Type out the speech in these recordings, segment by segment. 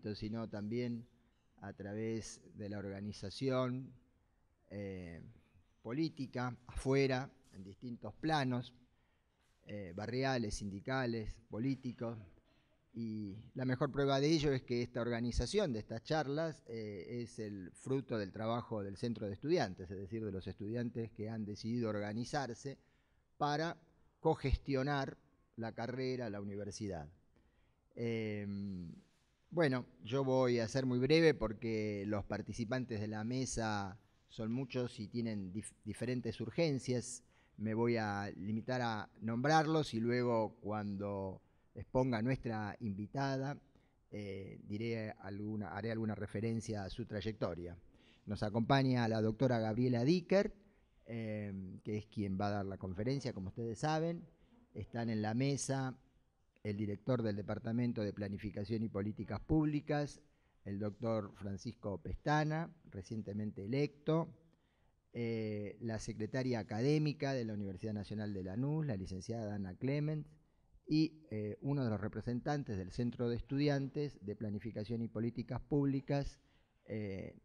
ámbito, sino también a través de la organización política, afuera, en distintos planos, barriales, sindicales, políticos. Y la mejor prueba de ello es que esta organización de estas charlas es el fruto del trabajo del Centro de Estudiantes, es decir, de los estudiantes que han decidido organizarse para cogestionar la carrera, la universidad. Bueno, yo voy a ser muy breve porque los participantes de la mesa son muchos y tienen diferentes urgencias. Me voy a limitar a nombrarlos y luego, cuando exponga nuestra invitada, haré alguna referencia a su trayectoria. Nos acompaña la doctora Gabriela Dicker, que es quien va a dar la conferencia, como ustedes saben. Están en la mesa el director del Departamento de Planificación y Políticas Públicas, el doctor Francisco Pestana, recientemente electo, la secretaria académica de la Universidad Nacional de Lanús, la licenciada Ana Clement, y uno de los representantes del Centro de Estudiantes de Planificación y Políticas Públicas,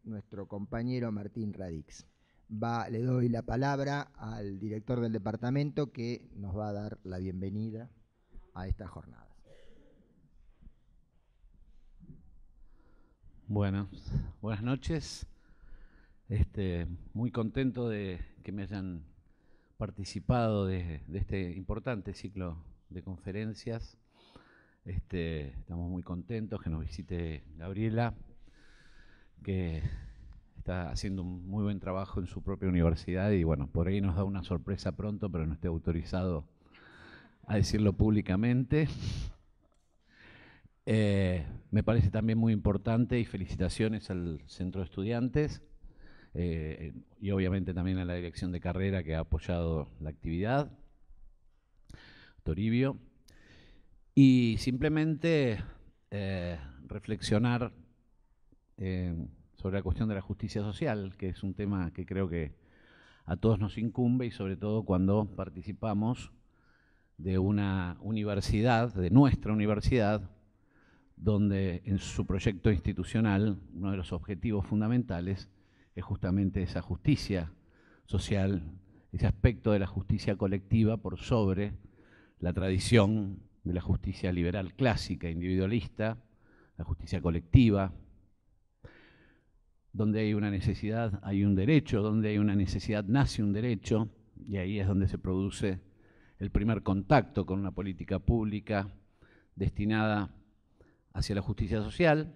nuestro compañero Martín Radix. Le doy la palabra al director del departamento, que nos va a dar la bienvenida a esta jornada. Buenas noches. Muy contento de que me hayan participado de este importante ciclo de conferencias. Estamos muy contentos que nos visite Gabriela, que está haciendo un muy buen trabajo en su propia universidad y bueno, por ahí nos da una sorpresa pronto, pero no estoy autorizado a decirlo públicamente. Me parece también muy importante, y felicitaciones al Centro de Estudiantes y obviamente también a la dirección de carrera que ha apoyado la actividad, Toribio. Y simplemente reflexionar sobre la cuestión de la justicia social, que es un tema que creo que a todos nos incumbe, y sobre todo cuando participamos de una universidad, de nuestra universidad, donde en su proyecto institucional uno de los objetivos fundamentales es justamente esa justicia social, ese aspecto de la justicia colectiva por sobre la tradición de la justicia liberal clásica, individualista, la justicia colectiva. Donde hay una necesidad, hay un derecho; donde hay una necesidad, nace un derecho, y ahí es donde se produce el primer contacto con una política pública destinada hacia la justicia social.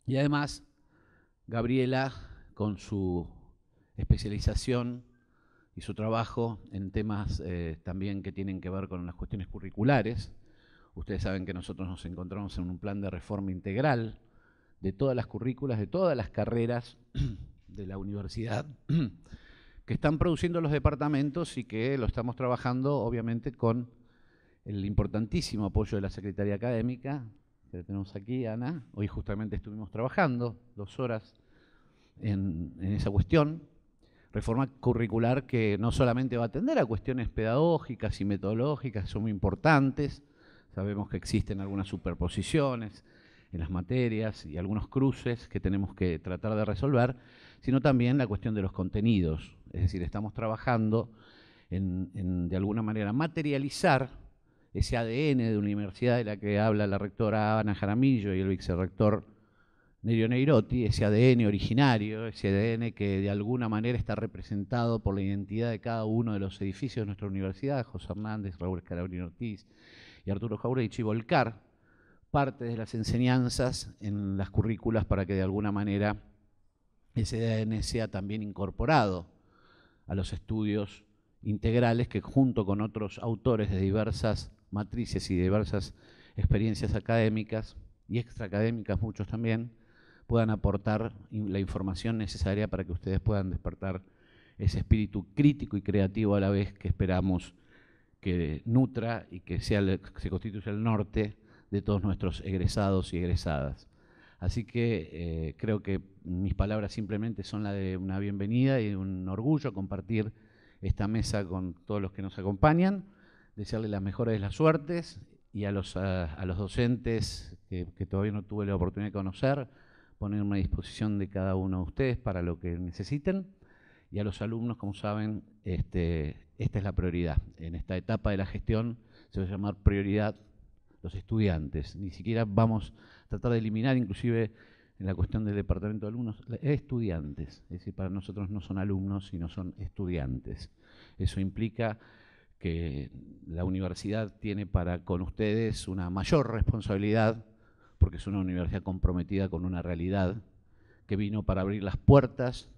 Y además, Gabriela, con su especialización y su trabajo en temas también que tienen que ver con las cuestiones curriculares. Ustedes saben que nosotros nos encontramos en un plan de reforma integral de todas las currículas, de todas las carreras de la universidad, que están produciendo los departamentos, y que lo estamos trabajando obviamente con el importantísimo apoyo de la Secretaría Académica, que tenemos aquí, Ana. Hoy justamente estuvimos trabajando 2 horas en esa cuestión. Reforma curricular que no solamente va a atender a cuestiones pedagógicas y metodológicas, son muy importantes. Sabemos que existen algunas superposiciones en las materias y algunos cruces que tenemos que tratar de resolver, sino también la cuestión de los contenidos. Es decir, estamos trabajando en de alguna manera materializar ese ADN de una universidad de la que habla la rectora Ana Jaramillo y el vicerrector Nerio Neirotti, ese ADN originario, ese ADN que de alguna manera está representado por la identidad de cada uno de los edificios de nuestra universidad: José Hernández, Raúl Scalabrini Ortiz y Arturo Jauregui, y volcar parte de las enseñanzas en las currículas para que de alguna manera ese ADN sea también incorporado a los estudios integrales que, junto con otros autores de diversas matrices y diversas experiencias académicas y extraacadémicas, muchos también, puedan aportar la información necesaria para que ustedes puedan despertar ese espíritu crítico y creativo a la vez, que esperamos que nutra y que se constituya el norte de todos nuestros egresados y egresadas. Así que creo que mis palabras simplemente son la de una bienvenida y un orgullo compartir esta mesa con todos los que nos acompañan, desearles las mejores de las suertes y a los docentes que todavía no tuve la oportunidad de conocer, ponerme a disposición de cada uno de ustedes para lo que necesiten. Y a los alumnos, como saben, esta es la prioridad. En esta etapa de la gestión se va a llamar prioridad los estudiantes. Ni siquiera vamos a tratar de eliminar, inclusive en la cuestión del departamento de alumnos, estudiantes. Es decir, para nosotros no son alumnos, sino son estudiantes. Eso implica que la universidad tiene para con ustedes una mayor responsabilidad, porque es una universidad comprometida con una realidad que vino para abrir las puertas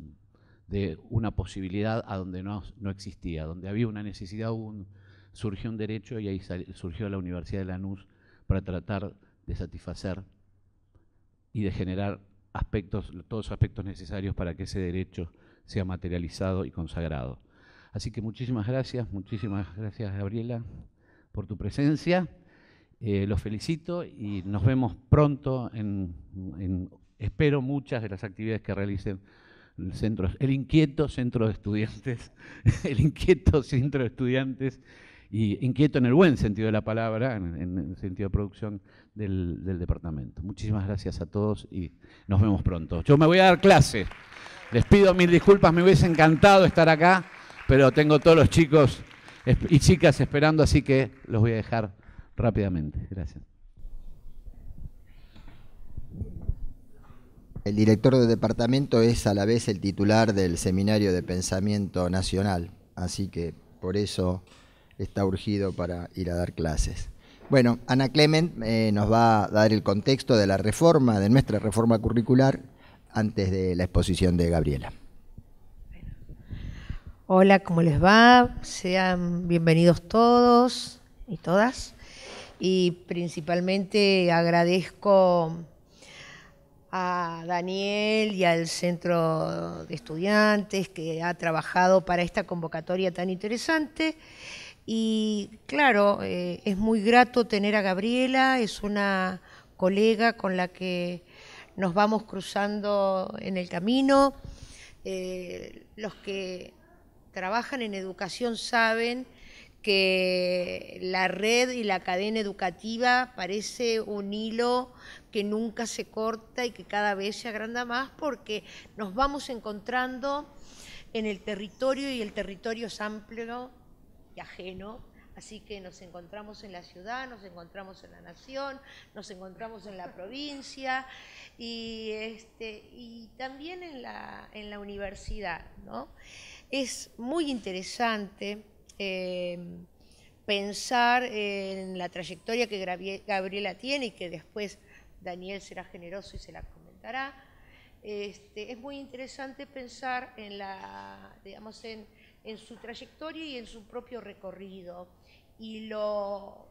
de una posibilidad a donde no existía, donde había una necesidad, surgió un derecho y ahí surgió la Universidad de Lanús para tratar de satisfacer y de generar todos los aspectos necesarios para que ese derecho sea materializado y consagrado. Así que muchísimas gracias Gabriela, por tu presencia. Los felicito y nos vemos pronto espero muchas de las actividades que realicen el inquieto centro de estudiantes, el inquieto centro de estudiantes, y inquieto en el buen sentido de la palabra, en el sentido de producción del departamento. Muchísimas gracias a todos y nos vemos pronto. Yo me voy a dar clase. Les pido mil disculpas, me hubiese encantado estar acá, pero tengo todos los chicos y chicas esperando, así que los voy a dejar rápidamente. Gracias. El director del departamento es a la vez el titular del Seminario de Pensamiento Nacional, así que por eso está urgido para ir a dar clases. Bueno, Ana Clement nos va a dar el contexto de la reforma, de nuestra reforma curricular, antes de la exposición de Gabriela. Hola, ¿cómo les va? Sean bienvenidos todos y todas. Y principalmente agradezco a Daniel y al Centro de Estudiantes que ha trabajado para esta convocatoria tan interesante. Y claro, es muy grato tener a Gabriela, es una colega con la que nos vamos cruzando en el camino. Los que trabajan en educación saben que la red y la cadena educativa parece un hilo que nunca se corta y que cada vez se agranda más porque nos vamos encontrando en el territorio y el territorio es amplio y ajeno, así que nos encontramos en la ciudad, nos encontramos en la nación, nos encontramos en la provincia y también en la universidad, ¿no? Es muy interesante pensar en la trayectoria que Gabriela tiene y que después Daniel será generoso y se la comentará. Es muy interesante pensar en su trayectoria y en su propio recorrido y lo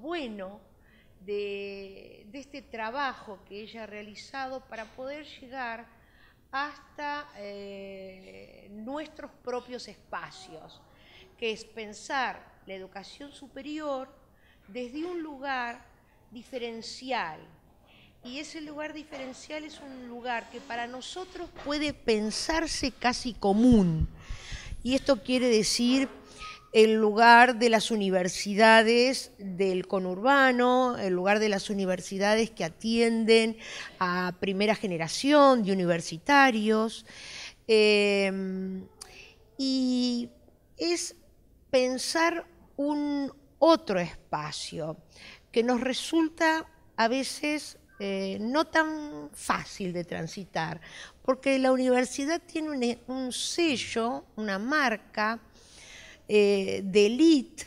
bueno de este trabajo que ella ha realizado para poder llegar hasta nuestros propios espacios, que es pensar la educación superior desde un lugar diferencial. Y ese lugar diferencial es un lugar que para nosotros puede pensarse casi común. Y esto quiere decir el lugar de las universidades del conurbano, el lugar de las universidades que atienden a primera generación de universitarios. Y es pensar un otro espacio que nos resulta a veces no tan fácil de transitar, porque la universidad tiene un sello, una marca de élite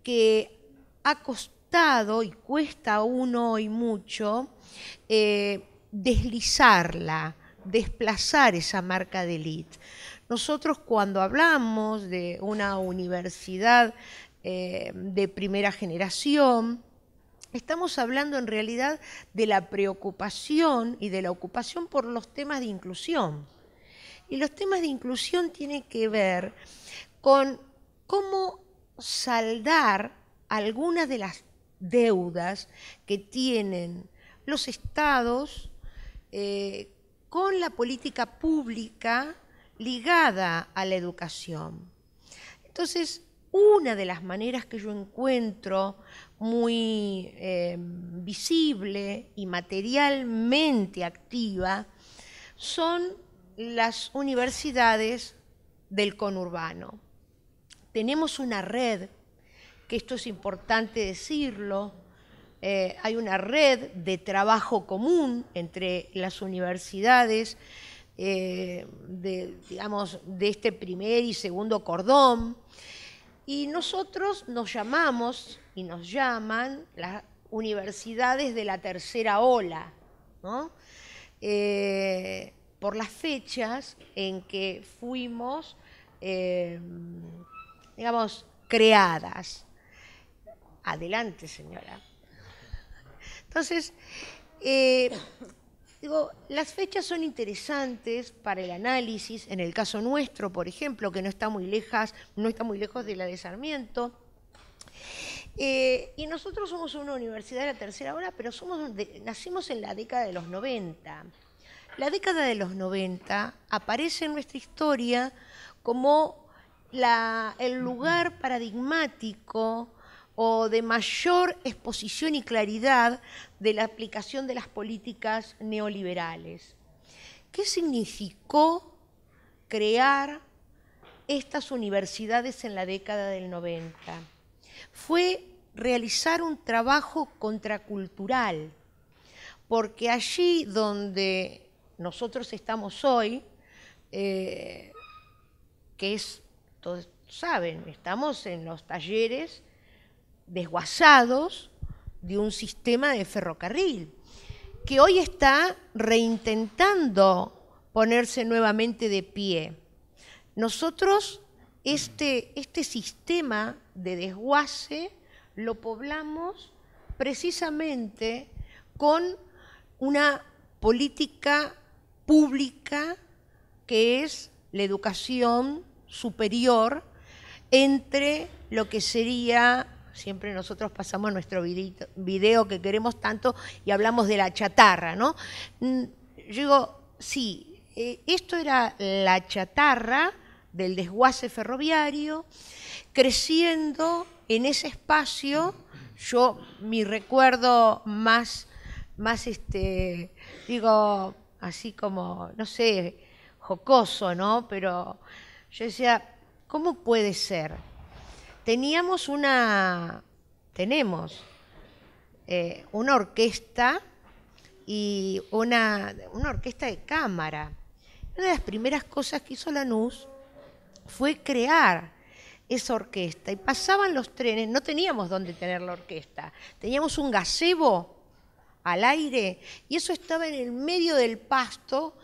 que ha costado y cuesta aún hoy mucho deslizarla, desplazar esa marca de élite. Nosotros cuando hablamos de una universidad de primera generación, estamos hablando en realidad de la preocupación y de la ocupación por los temas de inclusión. Y los temas de inclusión tienen que ver con cómo saldar algunas de las deudas que tienen los estados con la política pública ligada a la educación. Entonces, una de las maneras que yo encuentro muy visible y materialmente activa son las universidades del conurbano. Tenemos una red, que esto es importante decirlo, hay una red de trabajo común entre las universidades digamos, de este primer y segundo cordón, y nosotros nos llamamos y nos llaman las universidades de la tercera ola, ¿no? Por las fechas en que fuimos, digamos, creadas. Adelante, señora. Entonces, digo, las fechas son interesantes para el análisis, en el caso nuestro, por ejemplo, que no está muy lejos de la de Sarmiento. Y nosotros somos una universidad de la tercera ola, pero nacimos en la década de los 90. La década de los 90 aparece en nuestra historia como el lugar paradigmático o de mayor exposición y claridad de la aplicación de las políticas neoliberales. ¿Qué significó crear estas universidades en la década del 90? Fue realizar un trabajo contracultural, porque allí donde nosotros estamos hoy, que es, todos saben, estamos en los talleres desguazados de un sistema de ferrocarril, que hoy está reintentando ponerse nuevamente de pie. Nosotros este sistema de desguace lo poblamos precisamente con una política pública que es la educación superior entre lo que sería, siempre nosotros pasamos nuestro video que queremos tanto y hablamos de la chatarra, ¿no? Yo digo, sí, esto era la chatarra del desguace ferroviario, creciendo en ese espacio. Mi recuerdo más digo, así como, no sé, jocoso, ¿no? Pero yo decía, ¿cómo puede ser? Tenemos una orquesta y una orquesta de cámara. Una de las primeras cosas que hizo Lanús fue crear esa orquesta. Y pasaban los trenes, no teníamos dónde tener la orquesta. Teníamos un gazebo al aire y eso estaba en el medio del pasto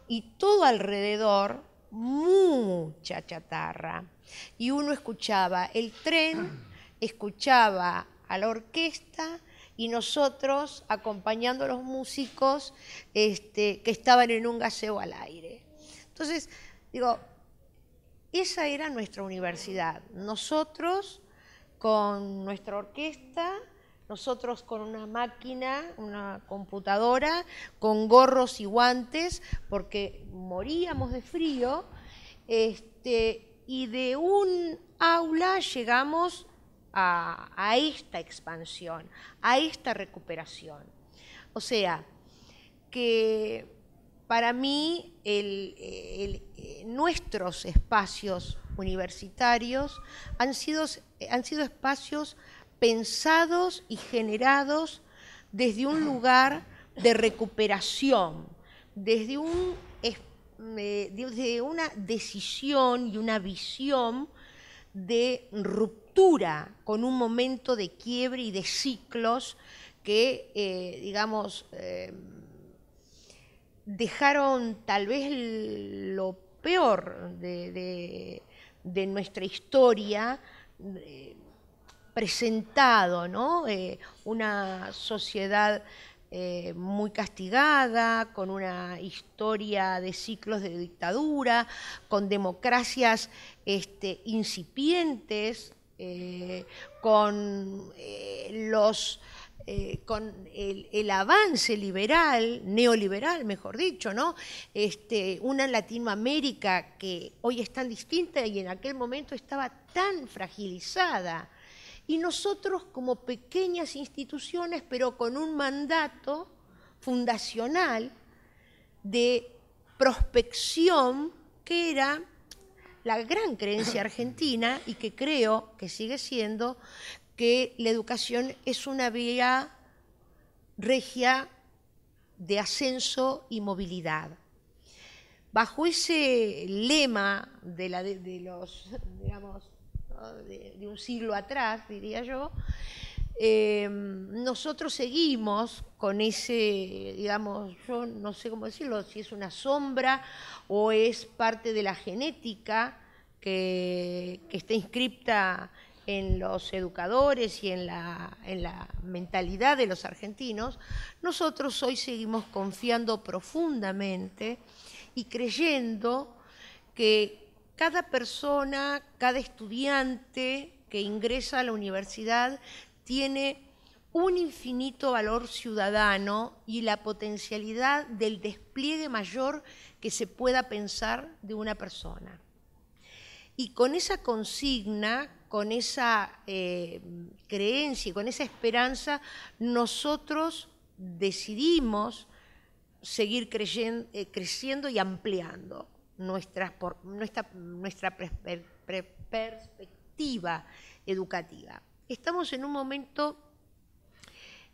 y todo alrededor mucha chatarra. Y uno escuchaba el tren, escuchaba a la orquesta y nosotros acompañando a los músicos que estaban en un gazebo al aire. Entonces, digo, esa era nuestra universidad. Nosotros con nuestra orquesta, nosotros con una máquina, una computadora, con gorros y guantes, porque moríamos de frío, y de un aula llegamos a esta expansión, a esta recuperación. O sea, que para mí nuestros espacios universitarios han sido espacios pensados y generados desde un lugar de recuperación, desde una decisión y una visión de ruptura con un momento de quiebre y de ciclos que, digamos, dejaron tal vez lo peor de nuestra historia presentado, ¿no? Una sociedad muy castigada, con una historia de ciclos de dictadura, con democracias incipientes, con el avance liberal, neoliberal, mejor dicho, ¿no? Una Latinoamérica que hoy es tan distinta y en aquel momento estaba tan fragilizada. y nosotros como pequeñas instituciones, pero con un mandato fundacional de prospección, que era la gran creencia argentina y que creo que sigue siendo, que la educación es una vía regia de ascenso y movilidad. Bajo ese lema de un siglo atrás, diría yo, nosotros seguimos con ese, digamos, yo no sé cómo decirlo, si es una sombra o es parte de la genética que está inscripta en los educadores y en la mentalidad de los argentinos. Nosotros hoy seguimos confiando profundamente y creyendo que cada persona, cada estudiante que ingresa a la universidad tiene un infinito valor ciudadano y la potencialidad del despliegue mayor que se pueda pensar de una persona. Y con esa consigna, con esa creencia y con esa esperanza, nosotros decidimos seguir creciendo y ampliando nuestra perspectiva educativa. Estamos en un momento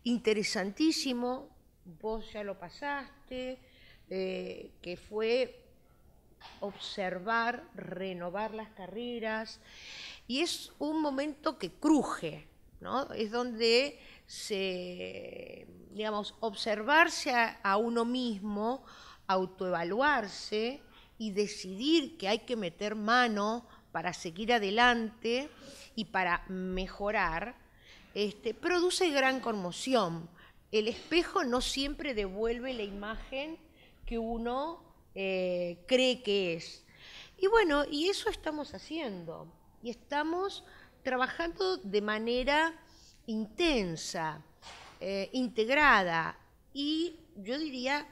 interesantísimo, vos ya lo pasaste, que fue observar, renovar las carreras, y es un momento que cruje, ¿no? Es donde observarse a uno mismo, autoevaluarse y decidir que hay que meter mano para seguir adelante y para mejorar, produce gran conmoción. El espejo no siempre devuelve la imagen que uno cree que es. Y bueno, y eso estamos haciendo. Y estamos trabajando de manera intensa, integrada y yo diría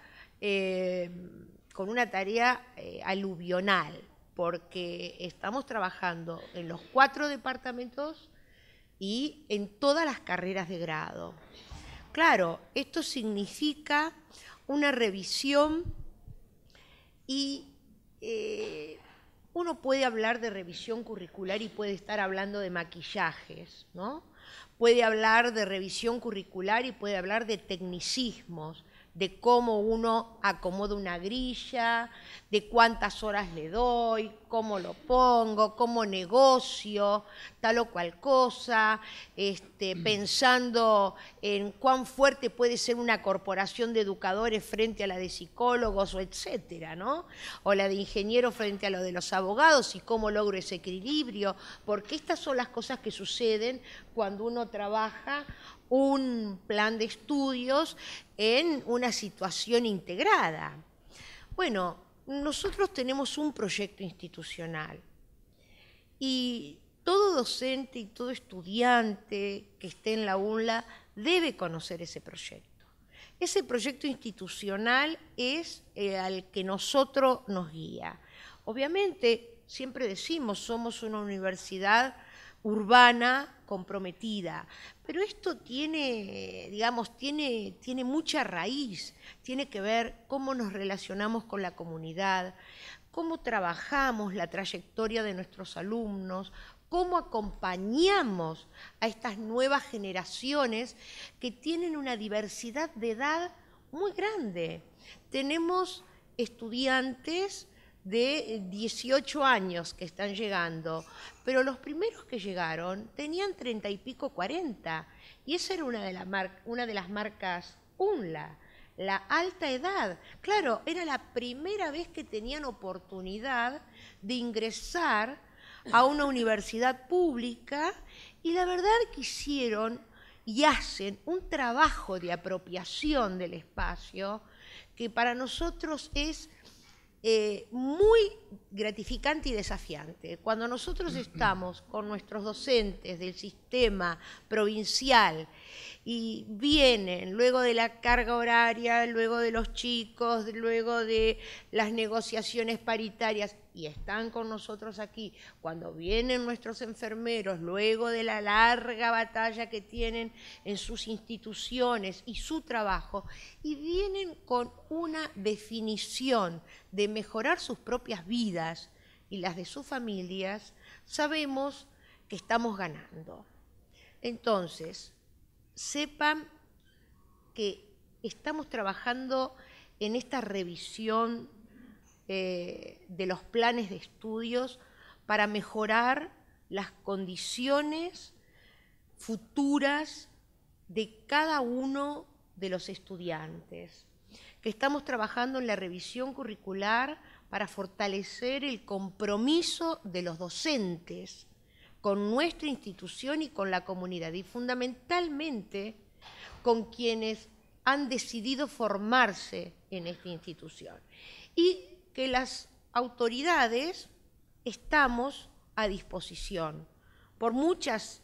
con una tarea aluvional, porque estamos trabajando en los 4 departamentos y en todas las carreras de grado. Claro, esto significa una revisión y uno puede hablar de revisión curricular y puede estar hablando de maquillajes, ¿no? Puede hablar de revisión curricular y puede hablar de tecnicismos, de cómo uno acomoda una grilla, de cuántas horas le doy, cómo lo pongo, cómo negocio tal o cual cosa, pensando en cuán fuerte puede ser una corporación de educadores frente a la de psicólogos, o etcétera, ¿no? O la de ingenieros frente a lo de los abogados y cómo logro ese equilibrio, porque estas son las cosas que suceden cuando uno trabaja un plan de estudios en una situación integrada. Bueno, nosotros tenemos un proyecto institucional y todo docente y todo estudiante que esté en la UNLA debe conocer ese proyecto. Ese proyecto institucional es al que nosotros nos guía. Obviamente, siempre decimos, somos una universidad urbana comprometida, pero esto tiene, digamos, tiene mucha raíz, tiene que ver cómo nos relacionamos con la comunidad, cómo trabajamos la trayectoria de nuestros alumnos, cómo acompañamos a estas nuevas generaciones que tienen una diversidad de edad muy grande. Tenemos estudiantes de 18 años que están llegando, pero los primeros que llegaron tenían 30 y pico, 40, y esa era una de las marcas UNLA, la alta edad. Claro, era la primera vez que tenían oportunidad de ingresar a una universidad pública y la verdad que hicieron y hacen un trabajo de apropiación del espacio que para nosotros es muy gratificante y desafiante. Cuando nosotros estamos con nuestros docentes del sistema provincial y vienen luego de la carga horaria, luego de los chicos, luego de las negociaciones paritarias, y están con nosotros aquí, cuando vienen nuestros enfermeros, luego de la larga batalla que tienen en sus instituciones y su trabajo, y vienen con una definición de mejorar sus propias vidas y las de sus familias, sabemos que estamos ganando. Entonces, sepan que estamos trabajando en esta revisión de los planes de estudios para mejorar las condiciones futuras de cada uno de los estudiantes, que estamos trabajando en la revisión curricular para fortalecer el compromiso de los docentes con nuestra institución y con la comunidad, y fundamentalmente con quienes han decidido formarse en esta institución. Y que las autoridades estamos a disposición por muchas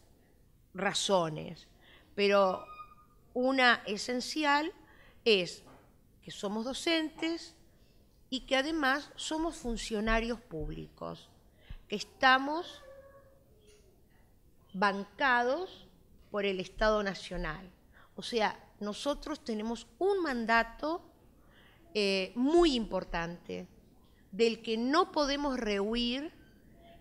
razones, pero una esencial es que somos docentes y que además somos funcionarios públicos, que estamos bancados por el Estado Nacional. O sea, nosotros tenemos un mandato muy importante, del que no podemos rehuir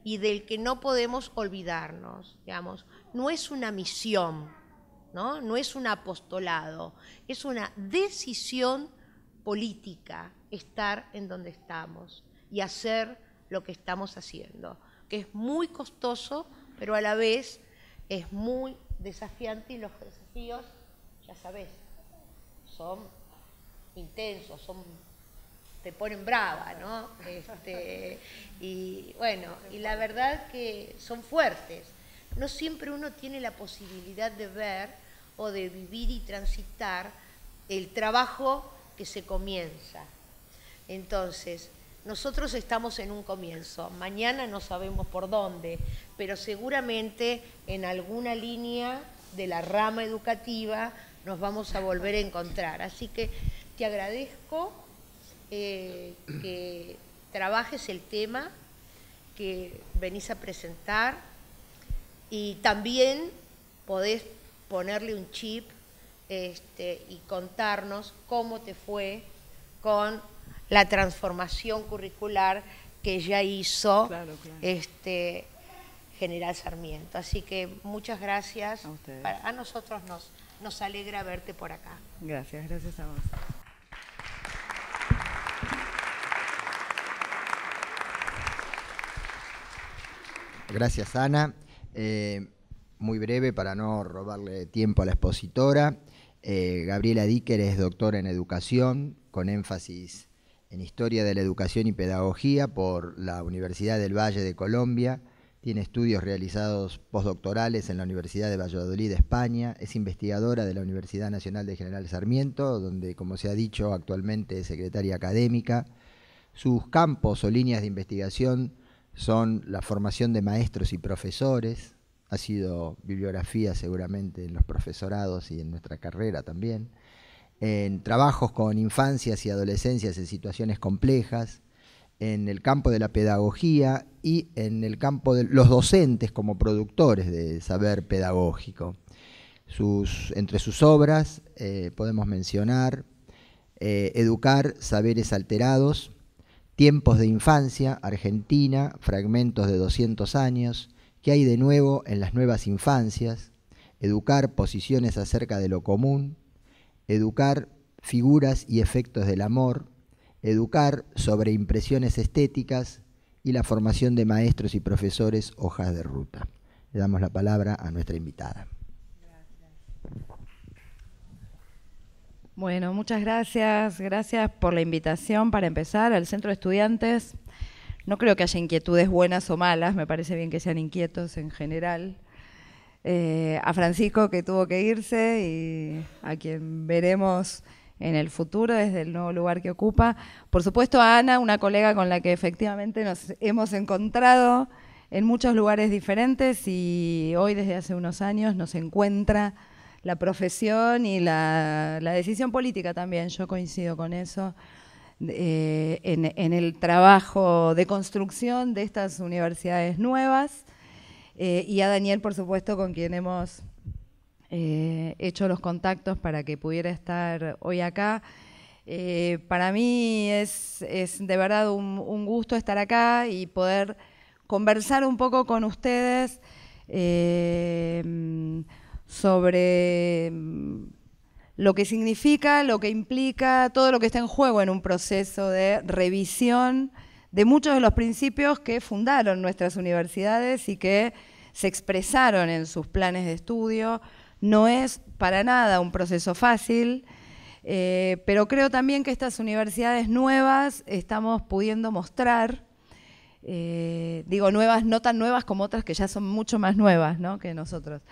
y del que no podemos olvidarnos, digamos. No es una misión, ¿no? No es un apostolado, es una decisión política estar en donde estamos y hacer lo que estamos haciendo, que es muy costoso, pero a la vez es muy desafiante, y los desafíos, ya sabés, son intensos, te ponen brava, ¿no? Y bueno, y la verdad que son fuertes. No siempre uno tiene la posibilidad de ver o de vivir y transitar el trabajo que se comienza. Entonces, nosotros estamos en un comienzo, mañana no sabemos por dónde, pero seguramente en alguna línea de la rama educativa nos vamos a volver a encontrar. Así que te agradezco que trabajes el tema que venís a presentar, y también podés ponerle un chip y contarnos cómo te fue con la transformación curricular que ya hizo General Sarmiento. Así que muchas gracias. A nosotros nos alegra verte por acá. Gracias, gracias a vos. Gracias, Ana. Muy breve para no robarle tiempo a la expositora. Gabriela Dicker es doctora en Educación, con énfasis en Historia de la Educación y Pedagogía por la Universidad del Valle de Colombia. Tiene estudios realizados postdoctorales en la Universidad de Valladolid, España. Es investigadora de la Universidad Nacional de General Sarmiento, donde, como se ha dicho, actualmente es secretaria académica. Sus campos o líneas de investigación son la formación de maestros y profesores. Ha sido bibliografía seguramente en los profesorados y en nuestra carrera también. En trabajos con infancias y adolescencias en situaciones complejas, en el campo de la pedagogía y en el campo de los docentes como productores de saber pedagógico. Entre sus obras podemos mencionar Educar saberes alterados, Tiempos de infancia, Argentina, fragmentos de 200 años, ¿Qué hay de nuevo en las nuevas infancias? Educar posiciones acerca de lo común, Educar figuras y efectos del amor, Educar sobre impresiones estéticas y la formación de maestros y profesores, hojas de ruta. Le damos la palabra a nuestra invitada. Bueno, muchas gracias. Gracias por la invitación para empezar al Centro de Estudiantes. No creo que haya inquietudes buenas o malas, me parece bien que sean inquietos en general. A Francisco, que tuvo que irse, y a quien veremos en el futuro desde el nuevo lugar que ocupa. Por supuesto a Ana, una colega con la que efectivamente nos hemos encontrado en muchos lugares diferentes y hoy desde hace unos años nos encuentra la profesión y la decisión política también, yo coincido con eso, en el trabajo de construcción de estas universidades nuevas, y a Daniel, por supuesto, con quien hemos hecho los contactos para que pudiera estar hoy acá. Para mí es de verdad un gusto estar acá y poder conversar un poco con ustedes sobre lo que significa, lo que implica, todo lo que está en juego en un proceso de revisión de muchos de los principios que fundaron nuestras universidades y que se expresaron en sus planes de estudio. No es para nada un proceso fácil, pero creo también que estas universidades nuevas estamos pudiendo mostrar, digo nuevas, no tan nuevas como otras que ya son mucho más nuevas, ¿no?, que nosotros,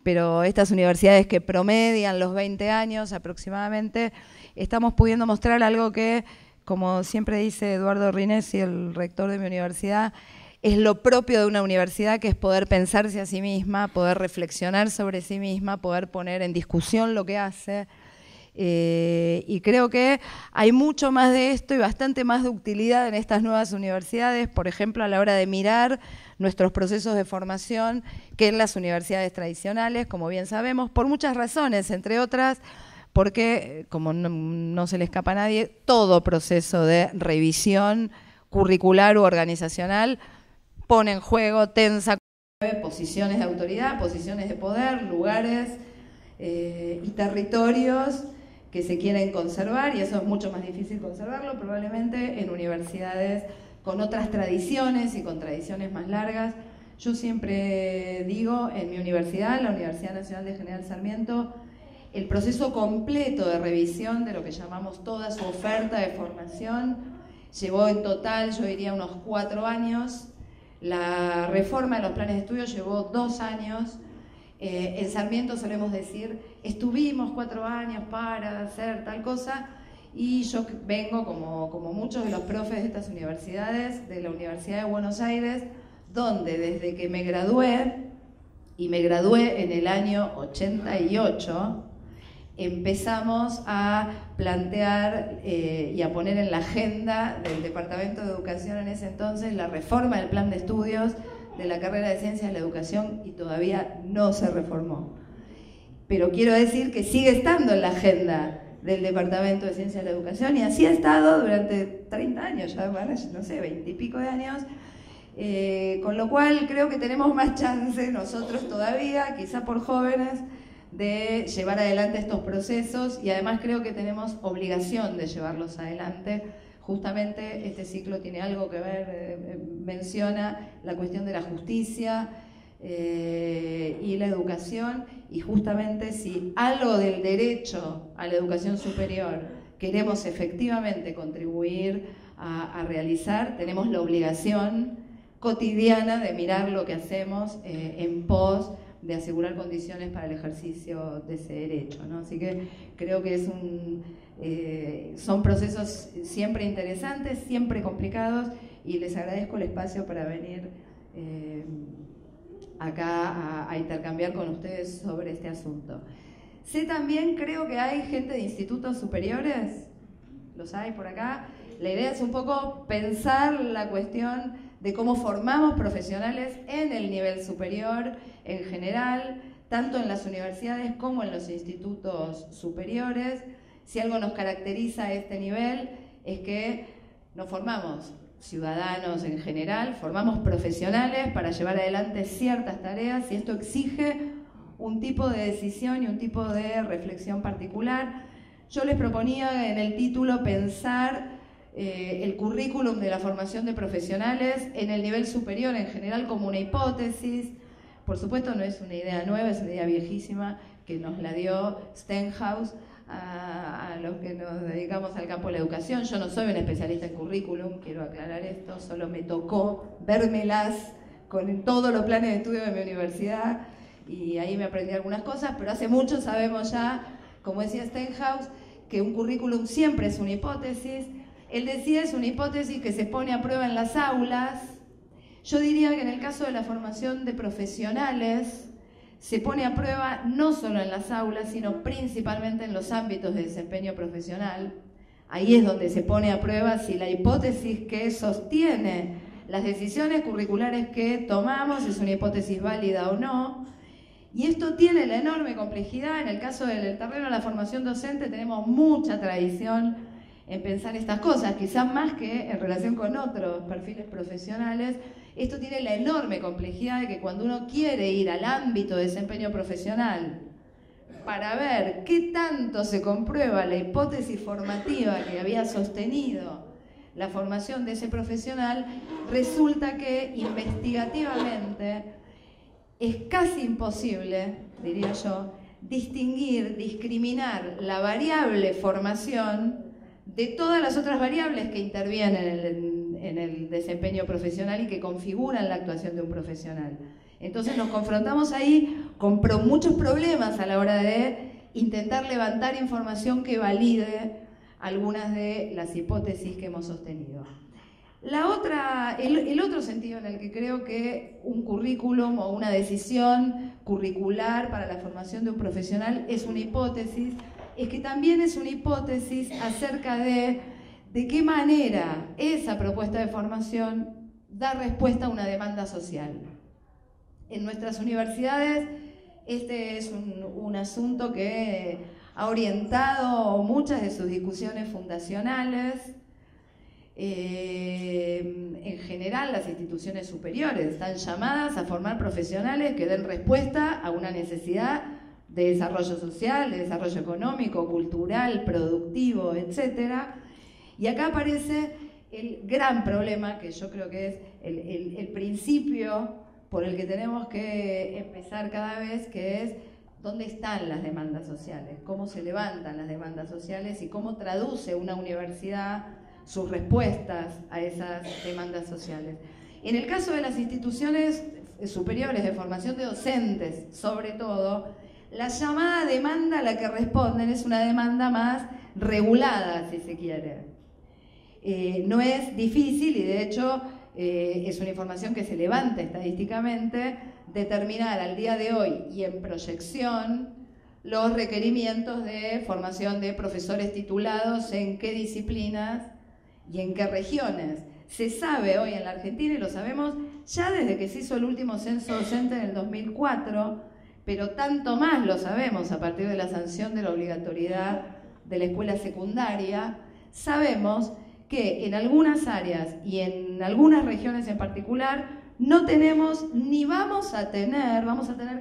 pero estas universidades que promedian los 20 años aproximadamente, estamos pudiendo mostrar algo que, como siempre dice Eduardo Rinesi, el rector de mi universidad, es lo propio de una universidad, que es poder pensarse a sí misma, poder reflexionar sobre sí misma, poder poner en discusión lo que hace. Y creo que hay mucho más de esto y bastante más de utilidad en estas nuevas universidades, por ejemplo, a la hora de mirar nuestros procesos de formación, que en las universidades tradicionales, como bien sabemos, por muchas razones, entre otras, porque, como no se le escapa a nadie, todo proceso de revisión curricular u organizacional pone en juego, tensa posiciones de autoridad, posiciones de poder, lugares y territorios que se quieren conservar, y eso es mucho más difícil conservarlo probablemente en universidades con otras tradiciones y con tradiciones más largas. Yo siempre digo, en mi universidad, la Universidad Nacional de General Sarmiento, el proceso completo de revisión de lo que llamamos toda su oferta de formación llevó en total, yo diría, unos 4 años. La reforma de los planes de estudio llevó 2 años. En Sarmiento solemos decir, estuvimos 4 años para hacer tal cosa, y yo vengo, como muchos de los profes de estas universidades, de la Universidad de Buenos Aires, donde desde que me gradué, y me gradué en el año 88, empezamos a plantear y a poner en la agenda del Departamento de Educación en ese entonces la reforma del plan de estudios de la carrera de Ciencias de la Educación, y todavía no se reformó. Pero quiero decir que sigue estando en la agenda del Departamento de Ciencias de la Educación, y así ha estado durante 30 años, ya van, no sé, 20 y pico de años, con lo cual creo que tenemos más chance nosotros todavía, quizá por jóvenes, de llevar adelante estos procesos, y además creo que tenemos obligación de llevarlos adelante. Justamente este ciclo tiene algo que ver, menciona la cuestión de la justicia y la educación, y justamente si algo del derecho a la educación superior queremos efectivamente contribuir a realizar, tenemos la obligación cotidiana de mirar lo que hacemos en pos de asegurar condiciones para el ejercicio de ese derecho, ¿no? Así que creo que son procesos siempre interesantes, siempre complicados, y les agradezco el espacio para venir acá a intercambiar con ustedes sobre este asunto. Sé también, creo que hay gente de institutos superiores, los hay por acá. La idea es un poco pensar la cuestión de cómo formamos profesionales en el nivel superior en general, tanto en las universidades como en los institutos superiores. Si algo nos caracteriza a este nivel es que no formamos ciudadanos en general, formamos profesionales para llevar adelante ciertas tareas, y esto exige un tipo de decisión y un tipo de reflexión particular. Yo les proponía en el título pensar el currículum de la formación de profesionales en el nivel superior en general como una hipótesis. Por supuesto no es una idea nueva, es una idea viejísima que nos la dio Stenhouse a los que nos dedicamos al campo de la educación. Yo no soy una especialista en currículum, quiero aclarar esto, solo me tocó vérmelas con todos los planes de estudio de mi universidad, y ahí me aprendí algunas cosas, pero hace mucho sabemos ya, como decía Stenhouse, que un currículum siempre es una hipótesis. Él decía, es una hipótesis que se pone a prueba en las aulas. Yo diría que en el caso de la formación de profesionales, se pone a prueba no solo en las aulas, sino principalmente en los ámbitos de desempeño profesional. Ahí es donde se pone a prueba si la hipótesis que sostiene las decisiones curriculares que tomamos es una hipótesis válida o no. Y esto tiene la enorme complejidad. En el caso del terreno de la formación docente tenemos mucha tradición en pensar estas cosas, quizás más que en relación con otros perfiles profesionales. Esto tiene la enorme complejidad de que cuando uno quiere ir al ámbito de desempeño profesional para ver qué tanto se comprueba la hipótesis formativa que había sostenido la formación de ese profesional, resulta que investigativamente es casi imposible, diría yo, distinguir, discriminar la variable formación de todas las otras variables que intervienen en el desempeño profesional y que configuran la actuación de un profesional. Entonces nos confrontamos ahí con muchos problemas a la hora de intentar levantar información que valide algunas de las hipótesis que hemos sostenido. El otro sentido en el que creo que un currículum o una decisión curricular para la formación de un profesional es una hipótesis, es que también es una hipótesis acerca de qué manera esa propuesta de formación da respuesta a una demanda social. En nuestras universidades este es un asunto que ha orientado muchas de sus discusiones fundacionales. En general, las instituciones superiores están llamadas a formar profesionales que den respuesta a una necesidad de desarrollo social, de desarrollo económico, cultural, productivo, etc. Y acá aparece el gran problema, que yo creo que es el principio por el que tenemos que empezar cada vez, que es dónde están las demandas sociales, cómo se levantan las demandas sociales y cómo traduce una universidad sus respuestas a esas demandas sociales. En el caso de las instituciones superiores de formación de docentes, sobre todo, la llamada demanda a la que responden es una demanda más regulada, si se quiere. No es difícil y de hecho es una información que se levanta estadísticamente, determinar al día de hoy y en proyección los requerimientos de formación de profesores titulados en qué disciplinas y en qué regiones. Se sabe hoy en la Argentina, y lo sabemos ya desde que se hizo el último censo docente en el 2004, pero tanto más lo sabemos a partir de la sanción de la obligatoriedad de la escuela secundaria. Sabemos que en algunas áreas y en algunas regiones en particular no tenemos ni vamos a tener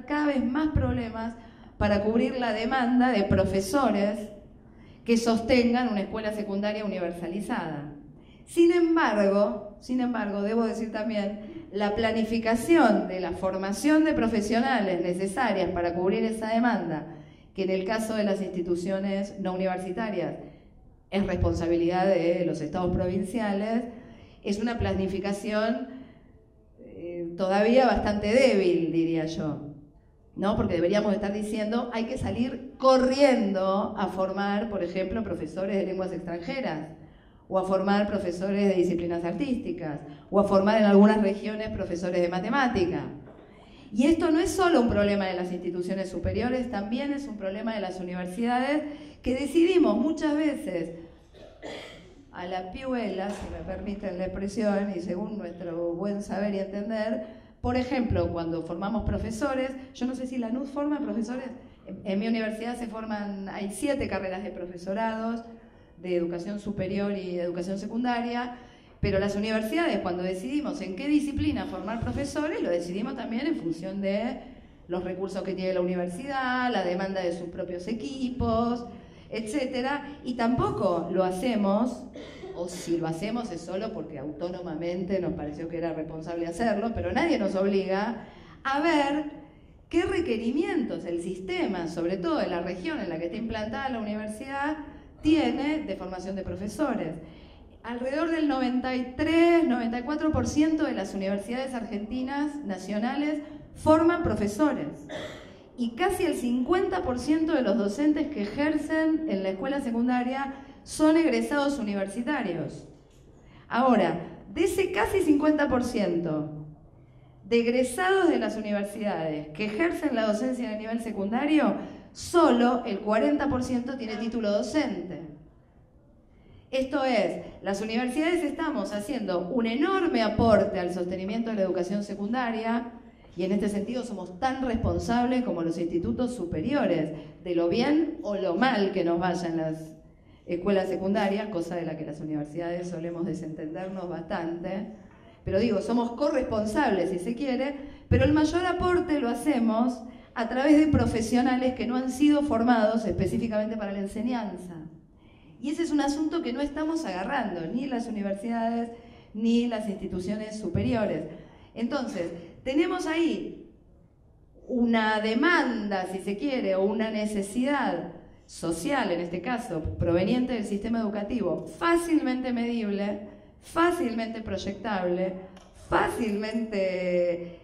cada vez más problemas para cubrir la demanda de profesores que sostengan una escuela secundaria universalizada. Sin embargo, debo decir también, la planificación de la formación de profesionales necesarias para cubrir esa demanda, que en el caso de las instituciones no universitarias es responsabilidad de los estados provinciales, es una planificación todavía bastante débil, diría yo, ¿no? Porque deberíamos estar diciendo, hay que salir corriendo a formar, por ejemplo, profesores de lenguas extranjeras, o a formar profesores de disciplinas artísticas, o a formar en algunas regiones profesores de matemática. Y esto no es solo un problema de las instituciones superiores, también es un problema de las universidades, que decidimos muchas veces a la piuela, si me permiten la expresión, y según nuestro buen saber y entender. Por ejemplo, cuando formamos profesores, yo no sé si la NUS forma profesores, en mi universidad hay 7 carreras de profesorados, de educación superior y de educación secundaria, pero las universidades, cuando decidimos en qué disciplina formar profesores, lo decidimos también en función de los recursos que tiene la universidad, la demanda de sus propios equipos, etcétera, y tampoco lo hacemos, o si lo hacemos es solo porque autónomamente nos pareció que era responsable hacerlo, pero nadie nos obliga a ver qué requerimientos el sistema, sobre todo de la región en la que está implantada la universidad, tiene de formación de profesores. Alrededor del 93-94% de las universidades argentinas nacionales forman profesores. Y casi el 50% de los docentes que ejercen en la escuela secundaria son egresados universitarios. Ahora, de ese casi 50%, de egresados de las universidades que ejercen la docencia a nivel secundario, solo el 40% tiene título docente. Esto es, las universidades estamos haciendo un enorme aporte al sostenimiento de la educación secundaria y en este sentido somos tan responsables como los institutos superiores de lo bien o lo mal que nos vayan las escuelas secundarias, cosa de la que las universidades solemos desentendernos bastante. Pero digo, somos corresponsables si se quiere, pero el mayor aporte lo hacemos a través de profesionales que no han sido formados específicamente para la enseñanza. Y ese es un asunto que no estamos agarrando, ni las universidades, ni las instituciones superiores. Entonces, tenemos ahí una demanda, si se quiere, o una necesidad social, en este caso, proveniente del sistema educativo, fácilmente medible, fácilmente proyectable, fácilmente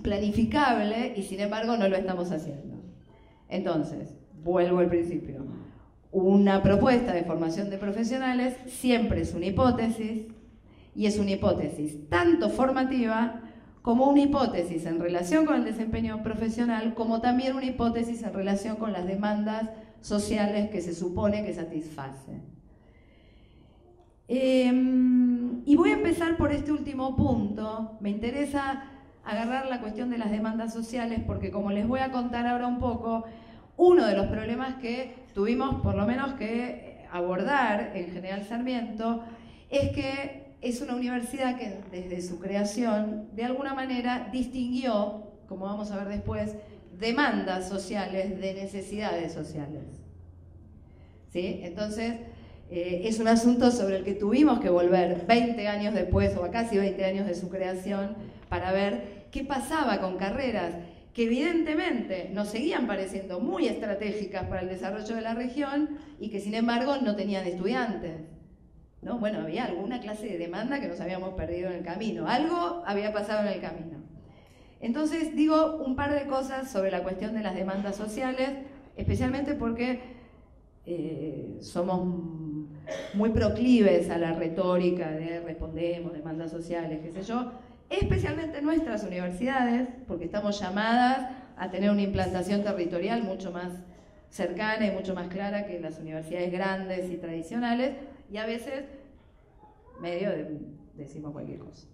planificable, y sin embargo no lo estamos haciendo. Entonces, vuelvo al principio. Una propuesta de formación de profesionales siempre es una hipótesis, y es una hipótesis tanto formativa como una hipótesis en relación con el desempeño profesional, como también una hipótesis en relación con las demandas sociales que se supone que satisface. Y voy a empezar por este último punto. Me interesa agarrar la cuestión de las demandas sociales porque, como les voy a contar ahora un poco, uno de los problemas que tuvimos por lo menos que abordar en General Sarmiento es que es una universidad que desde su creación de alguna manera distinguió, como vamos a ver después, demandas sociales de necesidades sociales. ¿Sí? Entonces, es un asunto sobre el que tuvimos que volver 20 años después, o a casi 20 años de su creación, para ver qué pasaba con carreras que evidentemente nos seguían pareciendo muy estratégicas para el desarrollo de la región y que sin embargo no tenían estudiantes, ¿no? Bueno, había alguna clase de demanda que nos habíamos perdido en el camino, algo había pasado en el camino. Entonces digo un par de cosas sobre la cuestión de las demandas sociales, especialmente porque somos muy proclives a la retórica de respondemos, demandas sociales, qué sé yo, especialmente en nuestras universidades, porque estamos llamadas a tener una implantación territorial mucho más cercana y mucho más clara que las universidades grandes y tradicionales, y a veces medio decimos cualquier cosa.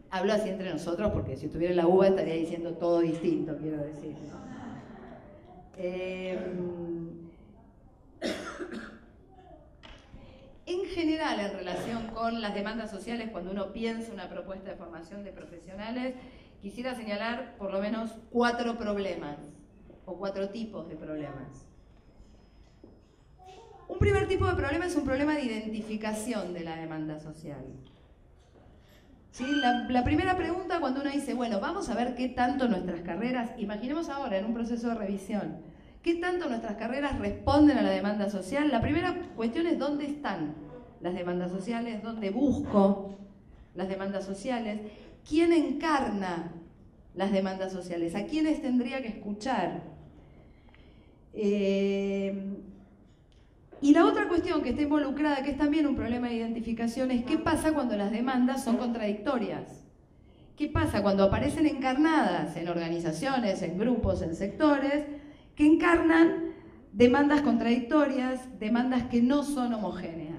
Hablo así entre nosotros porque si estuviera en la UBA estaría diciendo todo distinto, quiero decir, ¿no? En general, en relación con las demandas sociales, cuando uno piensa una propuesta de formación de profesionales, quisiera señalar por lo menos 4 problemas, o 4 tipos de problemas. Un primer tipo de problema es un problema de identificación de la demanda social. ¿Sí? La primera pregunta cuando uno dice, bueno, vamos a ver qué tanto nuestras carreras, imaginemos ahora en un proceso de revisión, ¿qué tanto nuestras carreras responden a la demanda social? La primera cuestión es ¿dónde están las demandas sociales? ¿Dónde busco las demandas sociales? ¿Quién encarna las demandas sociales? ¿A quiénes tendría que escuchar? Y la otra cuestión que está involucrada, que es también un problema de identificación, es ¿qué pasa cuando las demandas son contradictorias? ¿Qué pasa cuando aparecen encarnadas en organizaciones, en grupos, en sectores, que encarnan demandas contradictorias, demandas que no son homogéneas?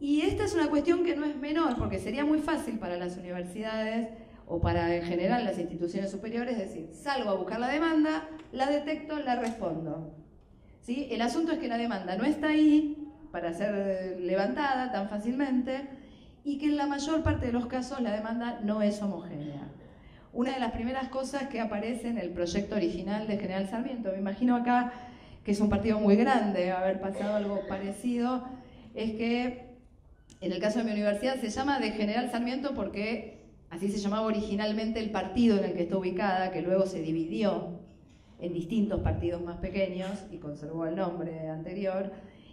Y esta es una cuestión que no es menor, porque sería muy fácil para las universidades o para en general las instituciones superiores decir, salgo a buscar la demanda, la detecto, la respondo. ¿Sí? El asunto es que la demanda no está ahí para ser levantada tan fácilmente y que en la mayor parte de los casos la demanda no es homogénea. Una de las primeras cosas que aparece en el proyecto original de General Sarmiento, me imagino acá que es un partido muy grande, haber pasado algo parecido, es que en el caso de mi universidad se llama de General Sarmiento porque así se llamaba originalmente el partido en el que está ubicada, que luego se dividió en distintos partidos más pequeños y conservó el nombre anterior.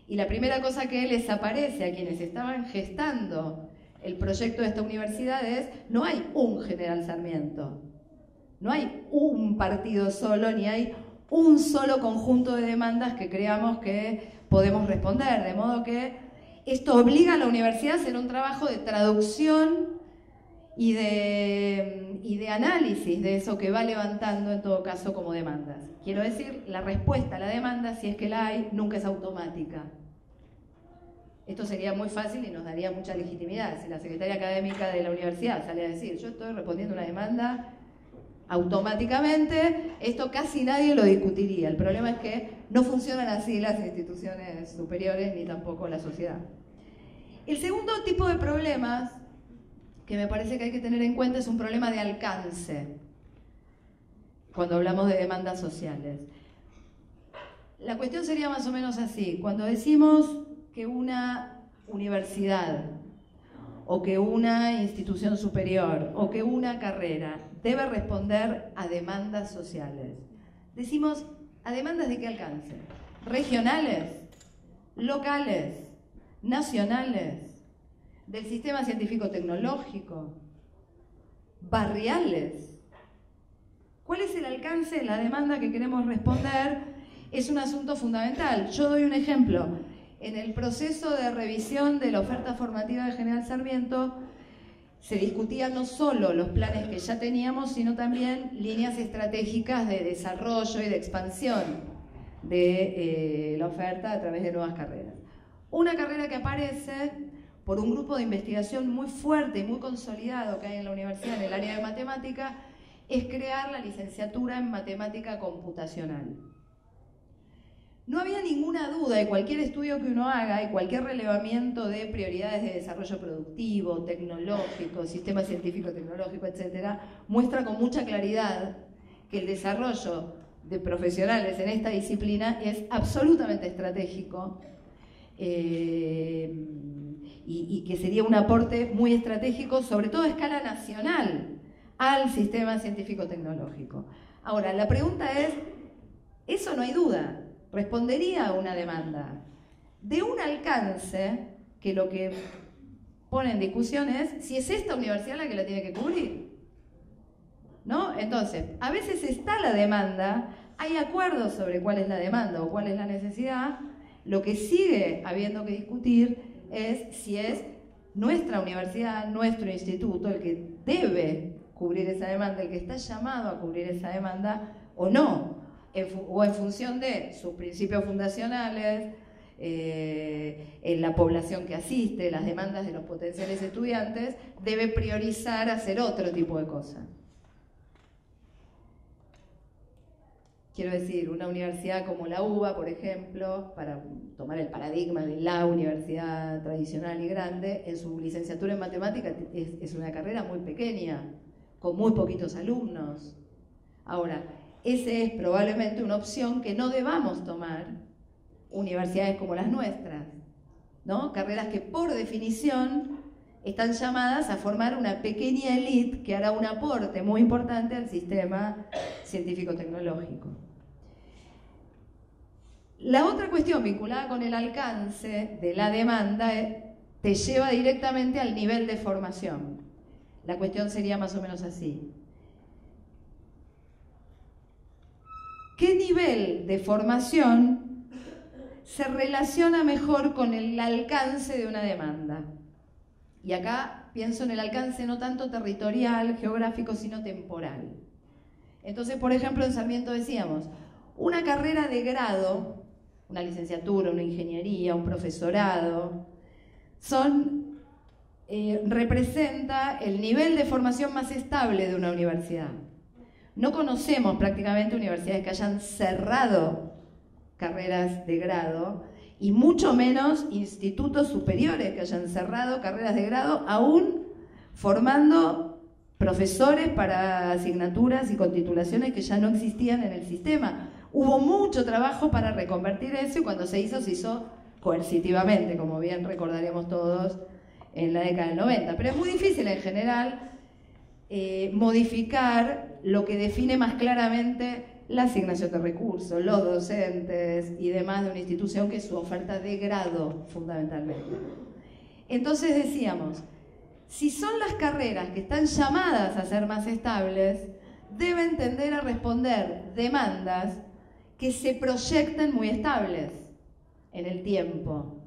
Y la primera cosa que les aparece a quienes estaban gestando el proyecto de esta universidad es, no hay un General Sarmiento, no hay un partido solo, ni hay un solo conjunto de demandas que creamos que podemos responder, de modo que esto obliga a la universidad a hacer un trabajo de traducción y de análisis de eso que va levantando en todo caso como demandas. Quiero decir, la respuesta a la demanda, si es que la hay, nunca es automática. Esto sería muy fácil y nos daría mucha legitimidad. Si la secretaria académica de la universidad sale a decir, yo estoy respondiendo una demanda automáticamente, esto casi nadie lo discutiría. El problema es que no funcionan así las instituciones superiores ni tampoco la sociedad. El segundo tipo de problemas que me parece que hay que tener en cuenta es un problema de alcance cuando hablamos de demandas sociales. La cuestión sería más o menos así. Cuando decimos que una universidad o que una institución superior o que una carrera debe responder a demandas sociales, decimos, ¿a demandas de qué alcance? ¿Regionales? ¿Locales? ¿Nacionales? ¿Del sistema científico-tecnológico? ¿Barriales? ¿Cuál es el alcance de la demanda que queremos responder? Es un asunto fundamental. Yo doy un ejemplo. En el proceso de revisión de la oferta formativa de General Sarmiento se discutían no solo los planes que ya teníamos, sino también líneas estratégicas de desarrollo y de expansión de la oferta a través de nuevas carreras. Una carrera que aparece por un grupo de investigación muy fuerte y muy consolidado que hay en la universidad en el área de matemática, es crear la licenciatura en matemática computacional. No había ninguna duda, y cualquier estudio que uno haga y cualquier relevamiento de prioridades de desarrollo productivo, tecnológico, sistema científico-tecnológico, etcétera, muestra con mucha claridad que el desarrollo de profesionales en esta disciplina es absolutamente estratégico y que sería un aporte muy estratégico, sobre todo a escala nacional, al sistema científico-tecnológico. Ahora, la pregunta es, eso no hay duda, respondería a una demanda de un alcance que lo que pone en discusión es si es esta universidad la que la tiene que cubrir, ¿no? Entonces, a veces está la demanda, hay acuerdos sobre cuál es la demanda o cuál es la necesidad, lo que sigue habiendo que discutir es si es nuestra universidad, nuestro instituto, el que debe cubrir esa demanda, el que está llamado a cubrir esa demanda o no, o en función de sus principios fundacionales, en la población que asiste, las demandas de los potenciales estudiantes, debe priorizar hacer otro tipo de cosas. Quiero decir, una universidad como la UBA, por ejemplo, para tomar el paradigma de la universidad tradicional y grande, en su licenciatura en matemáticas es una carrera muy pequeña, con muy poquitos alumnos. Ahora, esa es probablemente una opción que no debamos tomar universidades como las nuestras, ¿no? Carreras que por definición están llamadas a formar una pequeña élite que hará un aporte muy importante al sistema científico-tecnológico. La otra cuestión vinculada con el alcance de la demanda te lleva directamente al nivel de formación. La cuestión sería más o menos así. ¿Qué nivel de formación se relaciona mejor con el alcance de una demanda? Y acá pienso en el alcance no tanto territorial, geográfico, sino temporal. Entonces, por ejemplo, en Sarmiento decíamos, una carrera de grado, una licenciatura, una ingeniería, un profesorado, representa el nivel de formación más estable de una universidad. No conocemos prácticamente universidades que hayan cerrado carreras de grado y mucho menos institutos superiores que hayan cerrado carreras de grado, aún formando profesores para asignaturas y con titulaciones que ya no existían en el sistema. Hubo mucho trabajo para reconvertir eso y cuando se hizo coercitivamente, como bien recordaremos todos en la década del 90. Pero es muy difícil en general modificar lo que define más claramente la asignación de recursos, los docentes y demás de una institución, que es su oferta de grado fundamentalmente. Entonces decíamos, si son las carreras que están llamadas a ser más estables, deben tender a responder demandas que se proyecten muy estables en el tiempo.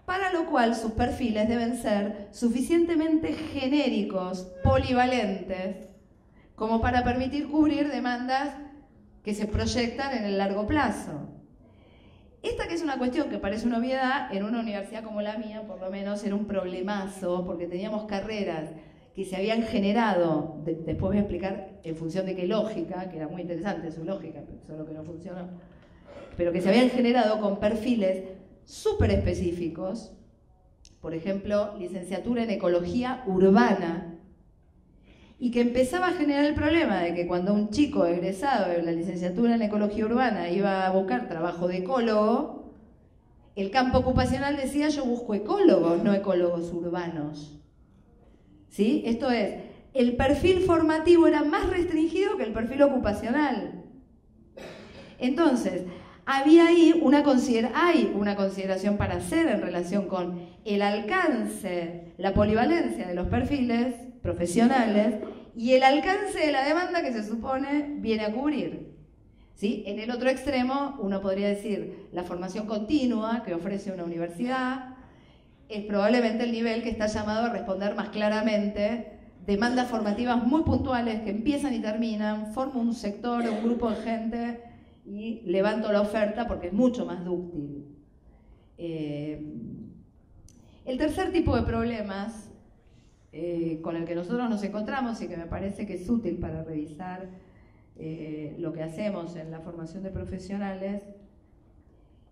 para lo cual sus perfiles deben ser suficientemente genéricos, polivalentes, como para permitir cubrir demandas que se proyectan en el largo plazo. Esta que es una cuestión que parece una obviedad, en una universidad como la mía, por lo menos, era un problemazo, porque teníamos carreras que se habían generado, después voy a explicar en función de qué lógica, que era muy interesante su lógica, solo que no funcionó, pero que se habían generado con perfiles súper específicos, por ejemplo, licenciatura en ecología urbana, y que empezaba a generar el problema de que cuando un chico egresado de la licenciatura en ecología urbana iba a buscar trabajo de ecólogo, el campo ocupacional decía: yo busco ecólogos, no ecólogos urbanos. ¿Sí? Esto es, el perfil formativo era más restringido que el perfil ocupacional. Entonces, hay una consideración para hacer en relación con el alcance, la polivalencia de los perfiles profesionales y el alcance de la demanda que se supone viene a cubrir. ¿Sí? En el otro extremo, uno podría decir la formación continua que ofrece una universidad es probablemente el nivel que está llamado a responder más claramente demandas formativas muy puntuales que empiezan y terminan, formo un sector, un grupo de gente y levanto la oferta porque es mucho más dúctil. El tercer tipo de problemas con el que nosotros nos encontramos y que me parece que es útil para revisar lo que hacemos en la formación de profesionales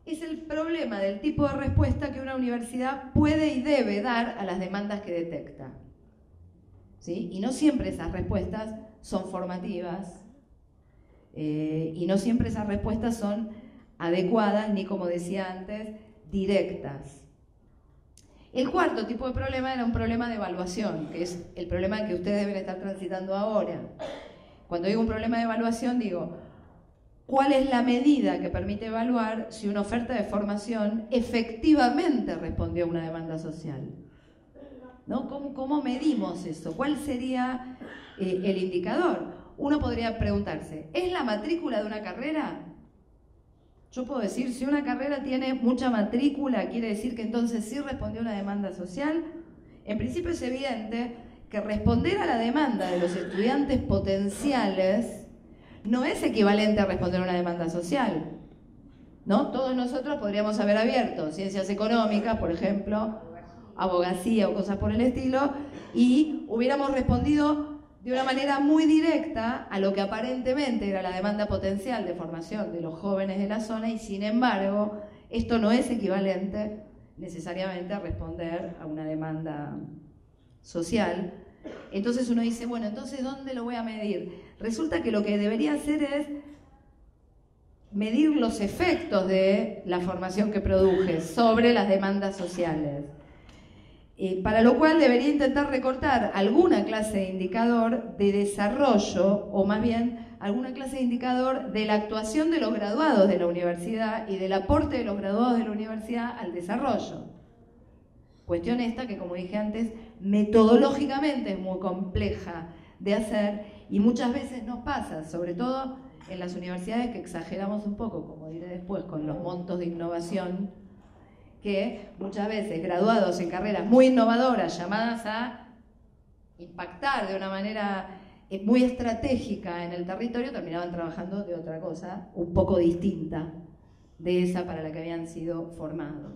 es el problema del tipo de respuesta que una universidad puede y debe dar a las demandas que detecta. ¿Sí? Y no siempre esas respuestas son formativas y no siempre esas respuestas son adecuadas ni, como decía antes, directas. El cuarto tipo de problema era un problema de evaluación, que es el problema que ustedes deben estar transitando ahora. Cuando digo un problema de evaluación, digo, ¿cuál es la medida que permite evaluar si una oferta de formación efectivamente respondió a una demanda social? ¿No? ¿Cómo medimos eso? ¿Cuál sería el indicador? Uno podría preguntarse, ¿es la matrícula de una carrera? Yo puedo decir, si una carrera tiene mucha matrícula, quiere decir que entonces sí respondió a una demanda social. En principio es evidente que responder a la demanda de los estudiantes potenciales no es equivalente a responder a una demanda social, ¿no? Todos nosotros podríamos haber abierto ciencias económicas, por ejemplo, abogacía o cosas por el estilo, y hubiéramos respondido de una manera muy directa a lo que aparentemente era la demanda potencial de formación de los jóvenes de la zona, y sin embargo, esto no es equivalente necesariamente a responder a una demanda social. Entonces uno dice, bueno, entonces ¿dónde lo voy a medir? Resulta que lo que debería hacer es medir los efectos de la formación que produje sobre las demandas sociales. Para lo cual debería intentar recortar alguna clase de indicador de desarrollo, o más bien alguna clase de indicador de la actuación de los graduados de la universidad y del aporte de los graduados de la universidad al desarrollo. Cuestión esta que, como dije antes, metodológicamente es muy compleja de hacer y muchas veces nos pasa, sobre todo en las universidades que exageramos un poco, como diré después, con los montos de innovación, que muchas veces graduados en carreras muy innovadoras, llamadas a impactar de una manera muy estratégica en el territorio, terminaban trabajando de otra cosa un poco distinta de esa para la que habían sido formados.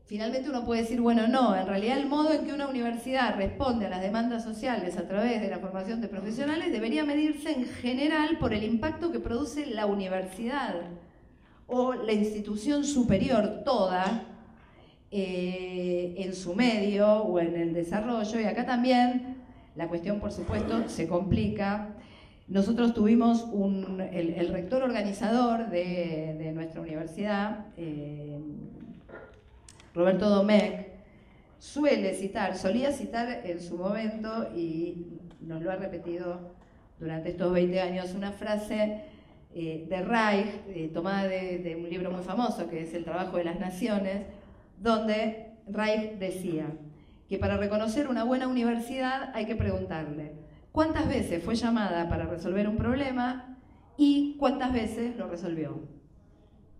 Finalmente uno puede decir, bueno, no, en realidad el modo en que una universidad responde a las demandas sociales a través de la formación de profesionales debería medirse en general por el impacto que produce la universidad o la institución superior toda en su medio o en el desarrollo. Y acá también la cuestión, por supuesto, se complica. Nosotros tuvimos el rector organizador de nuestra universidad, Roberto Domecq, solía citar en su momento, y nos lo ha repetido durante estos 20 años, una frase de Reich, tomada de un libro muy famoso que es El trabajo de las naciones, donde Reich decía que para reconocer una buena universidad hay que preguntarle cuántas veces fue llamada para resolver un problema y cuántas veces lo resolvió,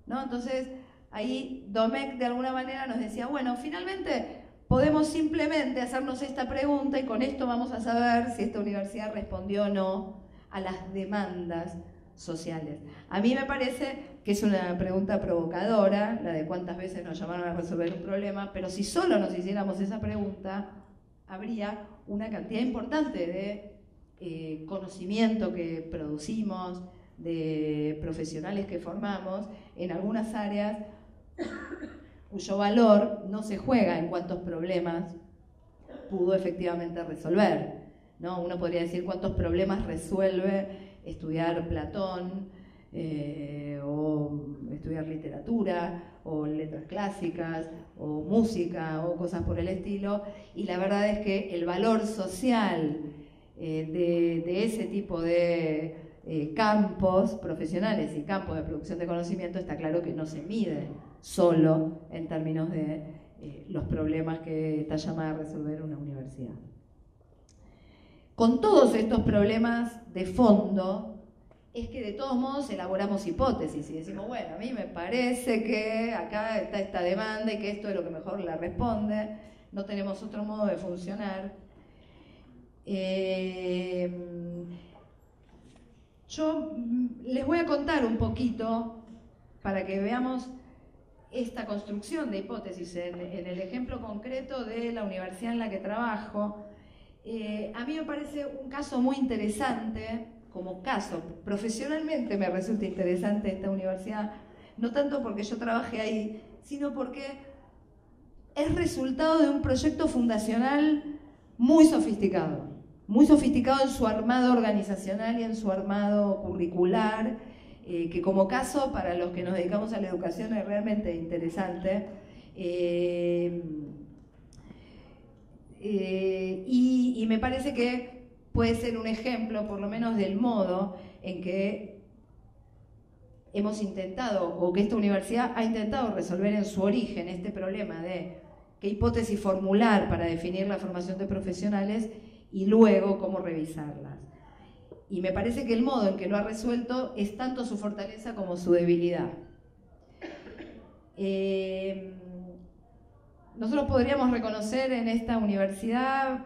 ¿no? Entonces ahí Domecq de alguna manera nos decía, bueno, finalmente podemos simplemente hacernos esta pregunta y con esto vamos a saber si esta universidad respondió o no a las demandas sociales. A mí me parece que es una pregunta provocadora, la de cuántas veces nos llamaron a resolver un problema, pero si solo nos hiciéramos esa pregunta, habría una cantidad importante de conocimiento que producimos, de profesionales que formamos en algunas áreas cuyo valor no se juega en cuántos problemas pudo efectivamente resolver, ¿no? Uno podría decir cuántos problemas resuelve estudiar Platón, o estudiar literatura, o letras clásicas, o música, o cosas por el estilo, y la verdad es que el valor social de ese tipo de campos profesionales y campos de producción de conocimiento está claro que no se mide solo en términos de los problemas que está llamada a resolver una universidad. Con todos estos problemas de fondo, es que de todos modos elaboramos hipótesis y decimos, bueno, a mí me parece que acá está esta demanda y que esto es lo que mejor la responde, no tenemos otro modo de funcionar. Yo les voy a contar un poquito para que veamos esta construcción de hipótesis en el ejemplo concreto de la universidad en la que trabajo. A mí me parece un caso muy interesante, como caso, profesionalmente me resulta interesante esta universidad, no tanto porque yo trabajé ahí, sino porque es resultado de un proyecto fundacional muy sofisticado en su armado organizacional y en su armado curricular, que como caso, para los que nos dedicamos a la educación, es realmente interesante. Y me parece que puede ser un ejemplo, por lo menos, del modo en que hemos intentado, o que esta universidad ha intentado resolver en su origen este problema de qué hipótesis formular para definir la formación de profesionales y luego cómo revisarlas. Y me parece que el modo en que lo ha resuelto es tanto su fortaleza como su debilidad. Nosotros podríamos reconocer en esta universidad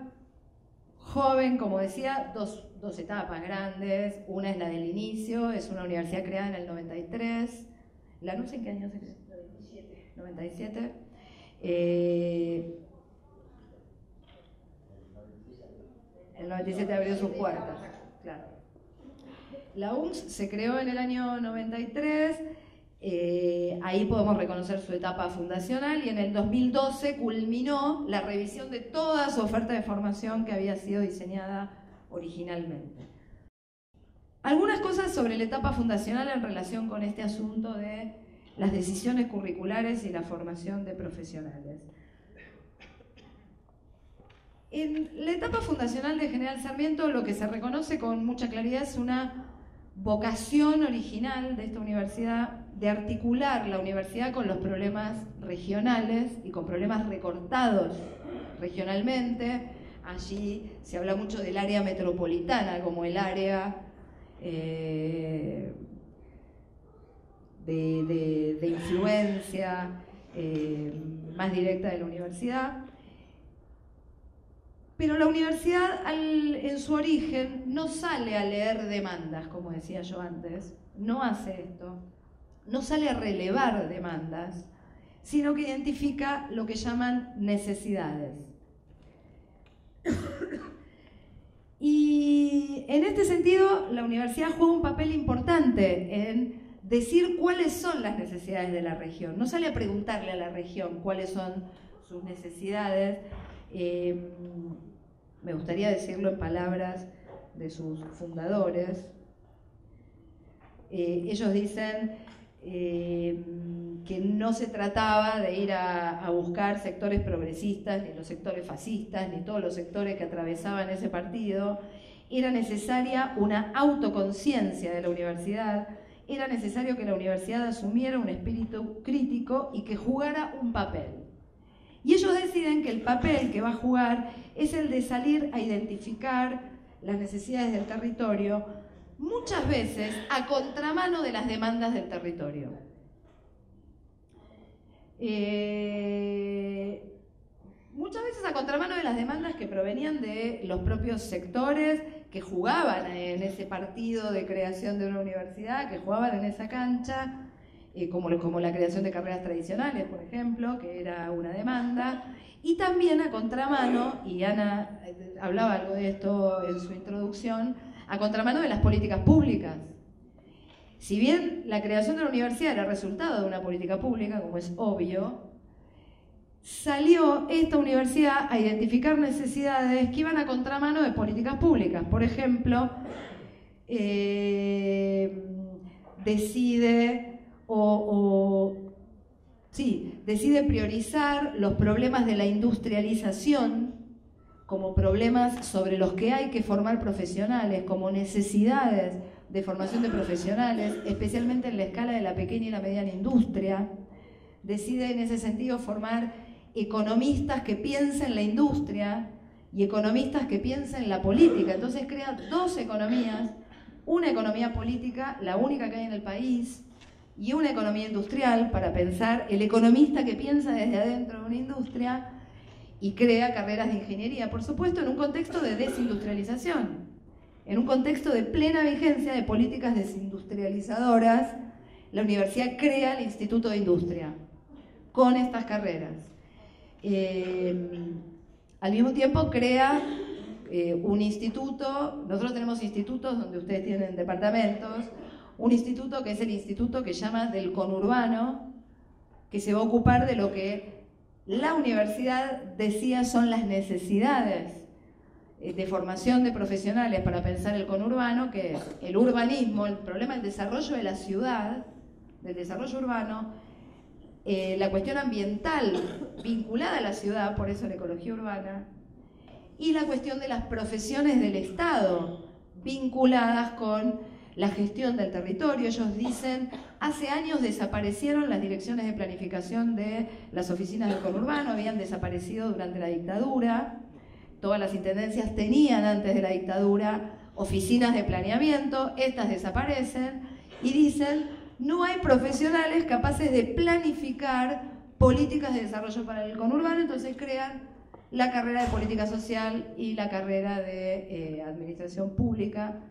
joven, como decía, dos etapas grandes. Una es la del inicio, es una universidad creada en el 93. ¿La no sé en qué año se creó? 97. El 97 abrió sus puertas, claro. La UNCS se creó en el año 93, ahí podemos reconocer su etapa fundacional, y en el 2012 culminó la revisión de toda su oferta de formación que había sido diseñada originalmente. Algunas cosas sobre la etapa fundacional en relación con este asunto de las decisiones curriculares y la formación de profesionales. En la etapa fundacional de General Sarmiento lo que se reconoce con mucha claridad es una vocación original de esta universidad de articular la universidad con los problemas regionales y con problemas recortados regionalmente. Allí se habla mucho del área metropolitana como el área de influencia más directa de la universidad. Pero la universidad en su origen no sale a leer demandas, como decía yo antes, no hace esto, no sale a relevar demandas, sino que identifica lo que llaman necesidades. Y en este sentido, la universidad juega un papel importante en decir cuáles son las necesidades de la región. No sale a preguntarle a la región cuáles son sus necesidades. Me gustaría decirlo en palabras de sus fundadores. Ellos dicen que no se trataba de ir a buscar sectores progresistas, ni los sectores fascistas, ni todos los sectores que atravesaban ese partido. Era necesaria una autoconciencia de la universidad, era necesario que la universidad asumiera un espíritu crítico y que jugara un papel. Y ellos deciden que el papel que va a jugar es el de salir a identificar las necesidades del territorio, muchas veces a contramano de las demandas del territorio. Muchas veces a contramano de las demandas que provenían de los propios sectores que jugaban en ese partido de creación de una universidad, que jugaban en esa cancha, como la creación de carreras tradicionales, por ejemplo, que era una demanda, y también a contramano, y Ana hablaba algo de esto en su introducción, a contramano de las políticas públicas. Si bien la creación de la universidad era resultado de una política pública, como es obvio, salió esta universidad a identificar necesidades que iban a contramano de políticas públicas. Por ejemplo, decide priorizar los problemas de la industrialización como problemas sobre los que hay que formar profesionales, como necesidades de formación de profesionales, especialmente en la escala de la pequeña y la mediana industria. Decide en ese sentido formar economistas que piensen la industria y economistas que piensen la política. Entonces crea dos economías, una economía política, la única que hay en el país, y una economía industrial para pensar el economista que piensa desde adentro de una industria y crea carreras de ingeniería, por supuesto en un contexto de desindustrialización, en un contexto de plena vigencia de políticas desindustrializadoras. La universidad crea el Instituto de Industria con estas carreras. Al mismo tiempo crea un instituto. Nosotros tenemos institutos donde ustedes tienen departamentos, un instituto que es el instituto que llama del conurbano, que se va a ocupar de lo que la universidad decía son las necesidades de formación de profesionales para pensar el conurbano, que es el urbanismo, el problema del desarrollo de la ciudad, del desarrollo urbano, la cuestión ambiental vinculada a la ciudad, por eso la ecología urbana, y la cuestión de las profesiones del Estado vinculadas con la gestión del territorio. Ellos dicen, hace años desaparecieron las direcciones de planificación de las oficinas del conurbano, habían desaparecido durante la dictadura, todas las intendencias tenían antes de la dictadura oficinas de planeamiento, estas desaparecen, y dicen, no hay profesionales capaces de planificar políticas de desarrollo para el conurbano, entonces crean la carrera de política social y la carrera de administración pública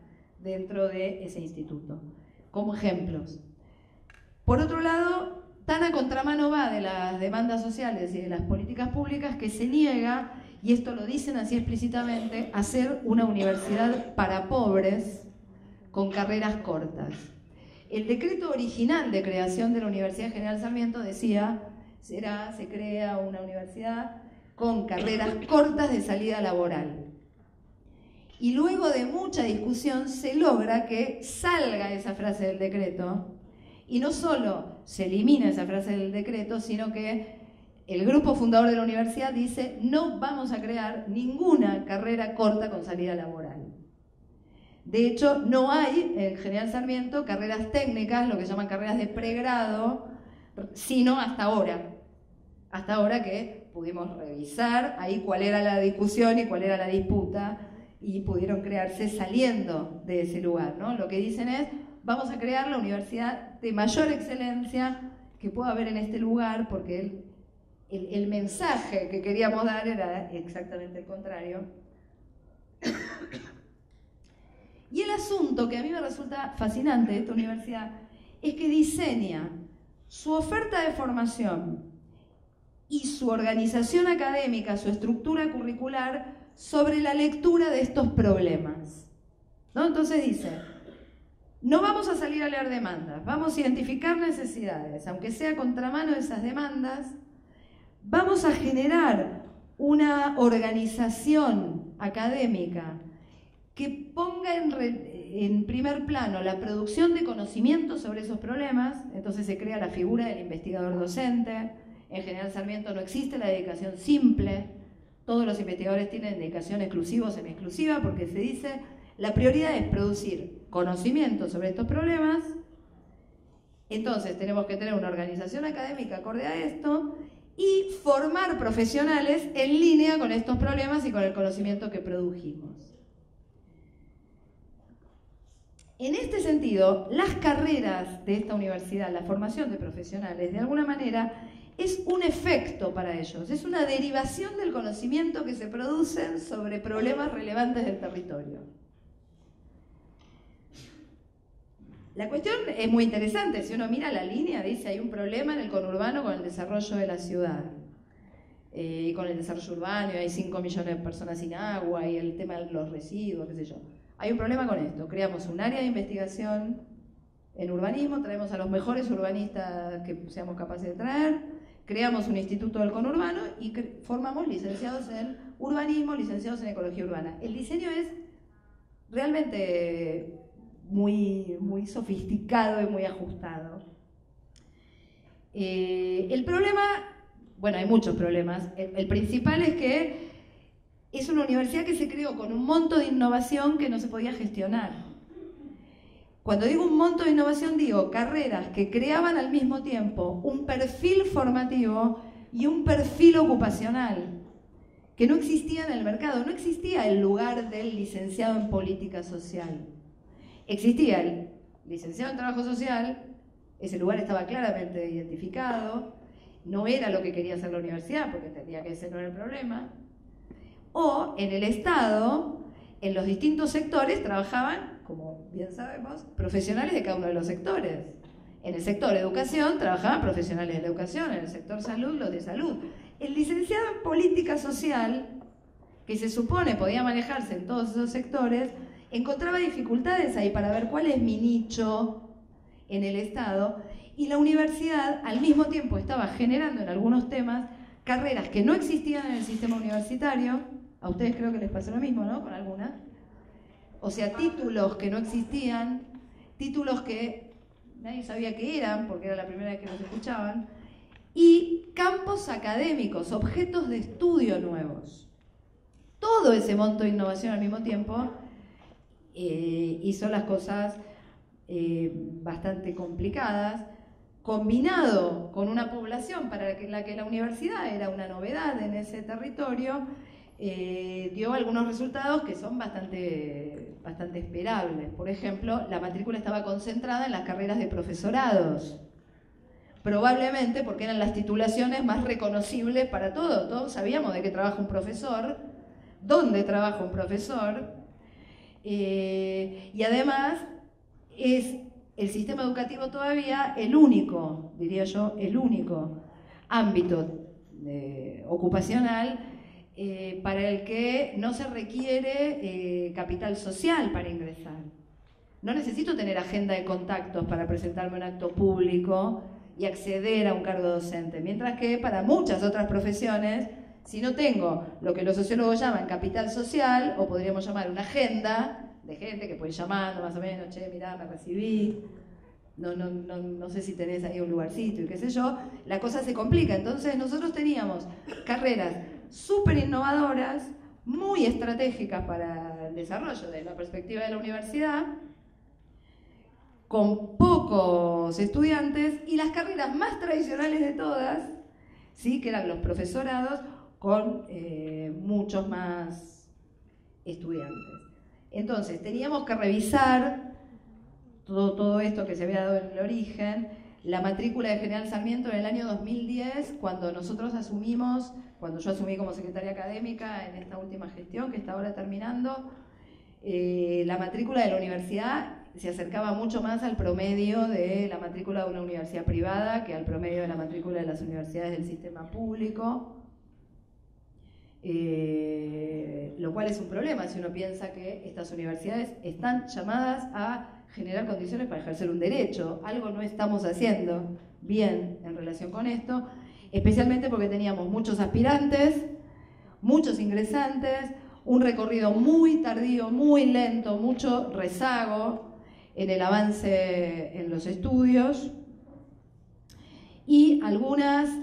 dentro de ese instituto, como ejemplos. Por otro lado, tan a contramano va de las demandas sociales y de las políticas públicas que se niega, y esto lo dicen así explícitamente, a hacer una universidad para pobres con carreras cortas. El decreto original de creación de la Universidad General Sarmiento decía, se crea una universidad con carreras cortas de salida laboral. Y luego de mucha discusión se logra que salga esa frase del decreto, y no solo se elimina esa frase del decreto, sino que el grupo fundador de la universidad dice, no vamos a crear ninguna carrera corta con salida laboral. De hecho, no hay en General Sarmiento carreras técnicas, lo que llaman carreras de pregrado, sino hasta ahora. Hasta ahora que pudimos revisar ahí cuál era la discusión y cuál era la disputa, y pudieron crearse saliendo de ese lugar, ¿no? Lo que dicen es, vamos a crear la universidad de mayor excelencia que pueda haber en este lugar, porque el mensaje que queríamos dar era exactamente el contrario. Y el asunto que a mí me resulta fascinante de esta universidad es que diseña su oferta de formación y su organización académica, su estructura curricular, sobre la lectura de estos problemas, ¿no? Entonces dice, no vamos a salir a leer demandas, vamos a identificar necesidades, aunque sea contramano de esas demandas, vamos a generar una organización académica que ponga en primer plano la producción de conocimiento sobre esos problemas. Entonces se crea la figura del investigador docente. En General Sarmiento no existe la dedicación simple, todos los investigadores tienen dedicación exclusiva o semi-exclusiva, porque se dice, la prioridad es producir conocimiento sobre estos problemas. Entonces tenemos que tener una organización académica acorde a esto y formar profesionales en línea con estos problemas y con el conocimiento que produjimos. En este sentido, las carreras de esta universidad, la formación de profesionales, de alguna manera es un efecto para ellos, es una derivación del conocimiento que se producen sobre problemas relevantes del territorio. La cuestión es muy interesante, si uno mira la línea, dice hay un problema en el conurbano con el desarrollo de la ciudad, y con el desarrollo urbano, y hay 5 millones de personas sin agua, y el tema de los residuos, qué sé yo. Hay un problema con esto, creamos un área de investigación en urbanismo, traemos a los mejores urbanistas que seamos capaces de traer, creamos un instituto del conurbano y formamos licenciados en urbanismo, licenciados en ecología urbana. El diseño es realmente muy sofisticado y muy ajustado. El problema, bueno, hay muchos problemas. El principal es que es una universidad que se creó con un monto de innovación que no se podía gestionar. Cuando digo un monto de innovación, digo carreras que creaban al mismo tiempo un perfil formativo y un perfil ocupacional que no existía en el mercado. No existía el lugar del licenciado en política social. Existía el licenciado en trabajo social, ese lugar estaba claramente identificado, no era lo que quería hacer la universidad, porque entendía que ese no era el problema. O en el Estado, en los distintos sectores trabajaban, como bien sabemos, profesionales de cada uno de los sectores. En el sector educación trabajaban profesionales de la educación, en el sector salud, los de salud. El licenciado en política social, que se supone podía manejarse en todos esos sectores, encontraba dificultades ahí para ver cuál es mi nicho en el Estado, y la universidad al mismo tiempo estaba generando en algunos temas carreras que no existían en el sistema universitario. A ustedes creo que les pasó lo mismo, ¿no? Con algunas. O sea, títulos que no existían, títulos que nadie sabía qué eran, porque era la primera vez que los escuchaban, y campos académicos, objetos de estudio nuevos. Todo ese monto de innovación al mismo tiempo hizo las cosas bastante complicadas, combinado con una población para la que la universidad era una novedad en ese territorio, dio algunos resultados que son bastante esperables. Por ejemplo, la matrícula estaba concentrada en las carreras de profesorados, probablemente porque eran las titulaciones más reconocibles para todos. Todos sabíamos de qué trabaja un profesor, dónde trabaja un profesor, y además es el sistema educativo todavía el único, diría yo, el único ámbito ocupacional para el que no se requiere capital social para ingresar. No necesito tener agenda de contactos para presentarme a un acto público y acceder a un cargo docente, mientras que para muchas otras profesiones, si no tengo lo que los sociólogos llaman capital social, o podríamos llamar una agenda de gente que puede ir llamando más o menos, che, mirá, me recibí, no sé si tenés ahí un lugarcito y qué sé yo, la cosa se complica. Entonces nosotros teníamos carreras súper innovadoras, muy estratégicas para el desarrollo de la perspectiva de la universidad, con pocos estudiantes, y las carreras más tradicionales de todas, ¿sí?, que eran los profesorados, con muchos más estudiantes. Entonces teníamos que revisar todo esto que se había dado en el origen. La matrícula de General Sarmiento en el año 2010, cuando nosotros asumimos, cuando yo asumí como secretaria académica en esta última gestión que está ahora terminando, la matrícula de la universidad se acercaba mucho más al promedio de la matrícula de una universidad privada que al promedio de la matrícula de las universidades del sistema público, lo cual es un problema si uno piensa que estas universidades están llamadas a generar condiciones para ejercer un derecho. Algo no estamos haciendo bien en relación con esto, especialmente porque teníamos muchos aspirantes, muchos ingresantes, un recorrido muy tardío, muy lento, mucho rezago en el avance en los estudios, y algunos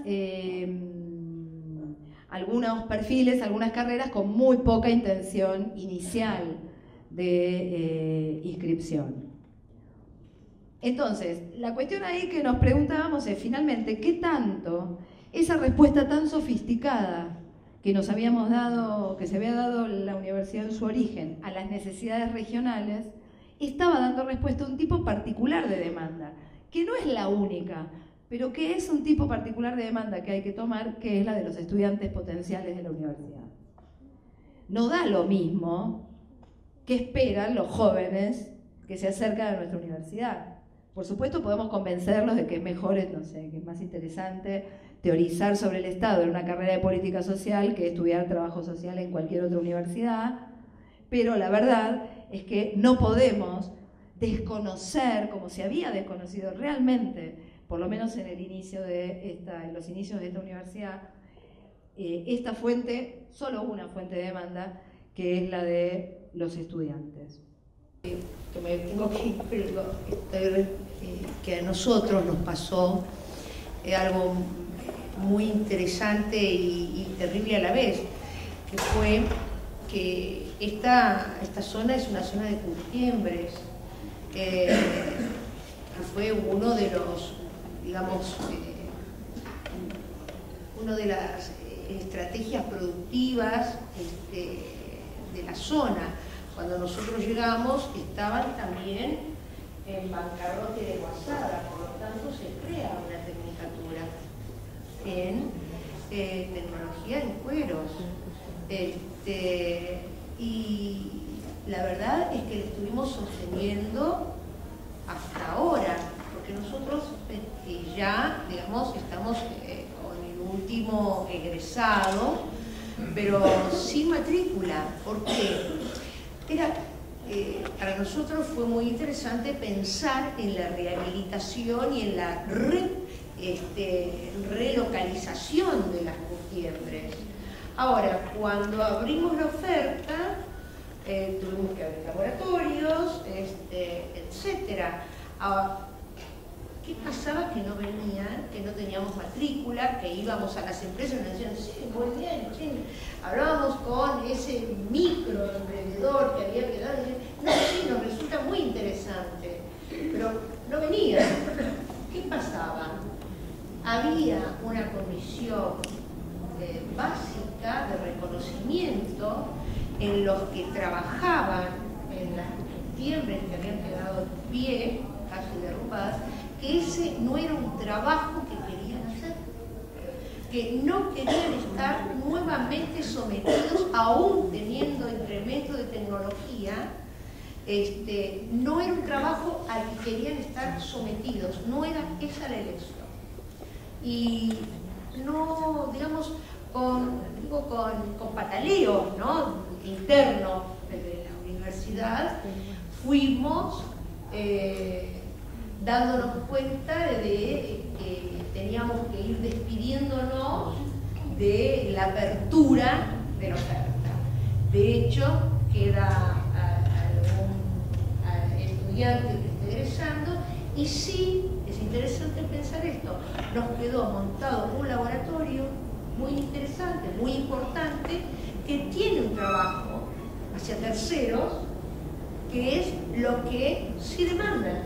perfiles, algunas carreras con muy poca intención inicial de inscripción. Entonces, la cuestión ahí que nos preguntábamos es, finalmente, ¿qué tanto esa respuesta tan sofisticada que nos habíamos dado, que se había dado la universidad en su origen a las necesidades regionales, estaba dando respuesta a un tipo particular de demanda, que no es la única, pero que es un tipo particular de demanda que hay que tomar, que es la de los estudiantes potenciales de la universidad. No da lo mismo que esperan los jóvenes que se acercan a nuestra universidad. Por supuesto podemos convencerlos de que es mejor, no sé, que es más interesante teorizar sobre el Estado en una carrera de política social que estudiar trabajo social en cualquier otra universidad, pero la verdad es que no podemos desconocer, como se había desconocido realmente, por lo menos en los inicios de esta universidad, esta fuente, solo una fuente de demanda, que es la de los estudiantes. Que me tengo que ir, pero que a nosotros nos pasó algo muy interesante y terrible a la vez, que fue que esta zona es una zona de curtiembres, que fue uno de los, digamos, una de las estrategias productivas de la zona. Cuando nosotros llegamos estaban también en bancarrota de Guasada, por lo tanto se crea una tecnicatura en tecnología en cueros. Y la verdad es que lo estuvimos sosteniendo hasta ahora, porque nosotros ya, digamos, estamos con el último egresado, pero sin matrícula. ¿Por qué? Para nosotros fue muy interesante pensar en la rehabilitación y en la relocalización de las curtiembres. Ahora, cuando abrimos la oferta, tuvimos que abrir laboratorios, etcétera. ¿Qué pasaba? Que no venían, que no teníamos matrícula, que íbamos a las empresas y nos decían, sí, muy bien, sí. Hablábamos con ese microemprendedor que había quedado y decían, no, sí, nos resulta muy interesante, pero no venían. ¿Qué pasaba? Había una comisión básica de reconocimiento en los que trabajaban en las curtiembres que habían quedado en pie, casi derrumbadas, que ese no era un trabajo que querían hacer, que no querían estar nuevamente sometidos, aún teniendo incremento de tecnología, no era un trabajo al que querían estar sometidos, no era esa la elección. Y no, digamos, con pataleo, ¿no?, interno de la universidad, fuimos dándonos cuenta de que teníamos que ir despidiéndonos de la apertura de la oferta. De hecho, queda algún estudiante que esté egresando, y sí, es interesante pensar esto, nos quedó montado un laboratorio muy interesante, muy importante, que tiene un trabajo hacia terceros, que es lo que sí demandan,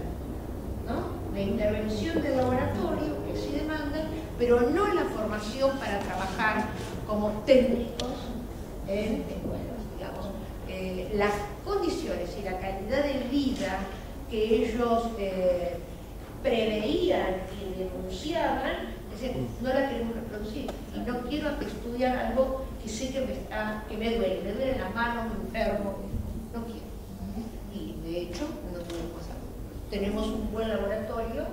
¿no? La intervención del laboratorio, que sí demandan, pero no la formación para trabajar como técnicos en escuelas, digamos. Las condiciones y la calidad de vida que ellos preveían y denunciaban, es decir, no la queremos reproducir, y no quiero estudiar algo que sé que me duele las manos, me enfermo, no quiero. Y de hecho, no tuvimos algo. Tenemos un buen laboratorio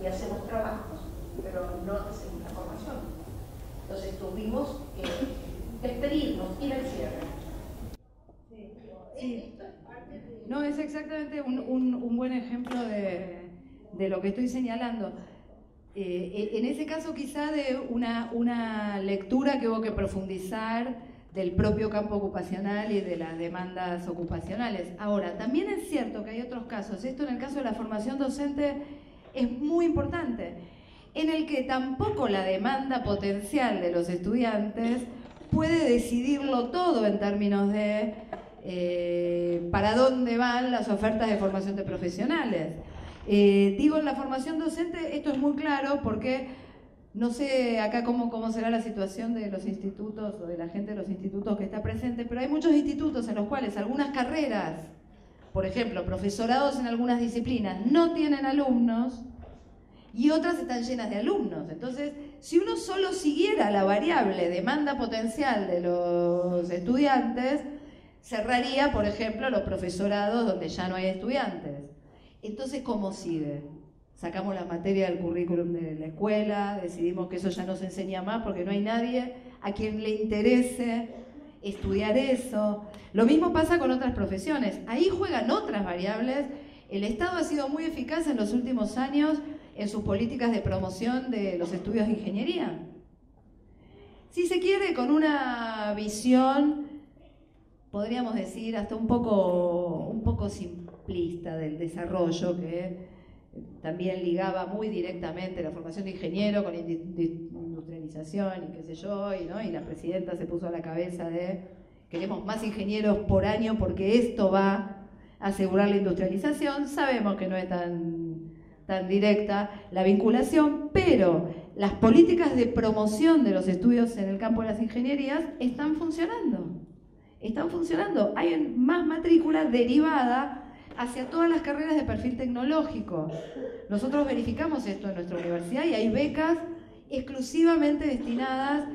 y hacemos trabajos, pero no hacemos la formación. Entonces tuvimos que despedirnos, ir al cierre. Sí. No, es exactamente un buen ejemplo de lo que estoy señalando. En ese caso quizá de una lectura que hubo que profundizar del propio campo ocupacional y de las demandas ocupacionales. Ahora, también es cierto que hay otros casos, esto en el caso de la formación docente es muy importante, en el que tampoco la demanda potencial de los estudiantes puede decidirlo todo en términos de para dónde van las ofertas de formación de profesionales. Digo, en la formación docente esto es muy claro porque no sé acá cómo será la situación de los institutos o de la gente de los institutos que está presente, pero hay muchos institutos en los cuales algunas carreras, por ejemplo, profesorados en algunas disciplinas, no tienen alumnos y otras están llenas de alumnos. Entonces, si uno solo siguiera la variable demanda potencial de los estudiantes, cerraría, por ejemplo, los profesorados donde ya no hay estudiantes. Entonces, ¿cómo sigue? Sacamos la materia del currículum de la escuela, decidimos que eso ya no se enseña más porque no hay nadie a quien le interese estudiar eso. Lo mismo pasa con otras profesiones. Ahí juegan otras variables. El Estado ha sido muy eficaz en los últimos años en sus políticas de promoción de los estudios de ingeniería. Si se quiere, con una visión, podríamos decir, hasta un poco simplista del desarrollo, que también ligaba muy directamente la formación de ingeniero con industrialización y qué sé yo, y la presidenta se puso a la cabeza de queremos más ingenieros por año porque esto va a asegurar la industrialización. Sabemos que no es tan directa la vinculación, pero las políticas de promoción de los estudios en el campo de las ingenierías están funcionando. Están funcionando. Hay más matrícula derivada hacia todas las carreras de perfil tecnológico. Nosotros verificamos esto en nuestra universidad y hay becas exclusivamente destinadas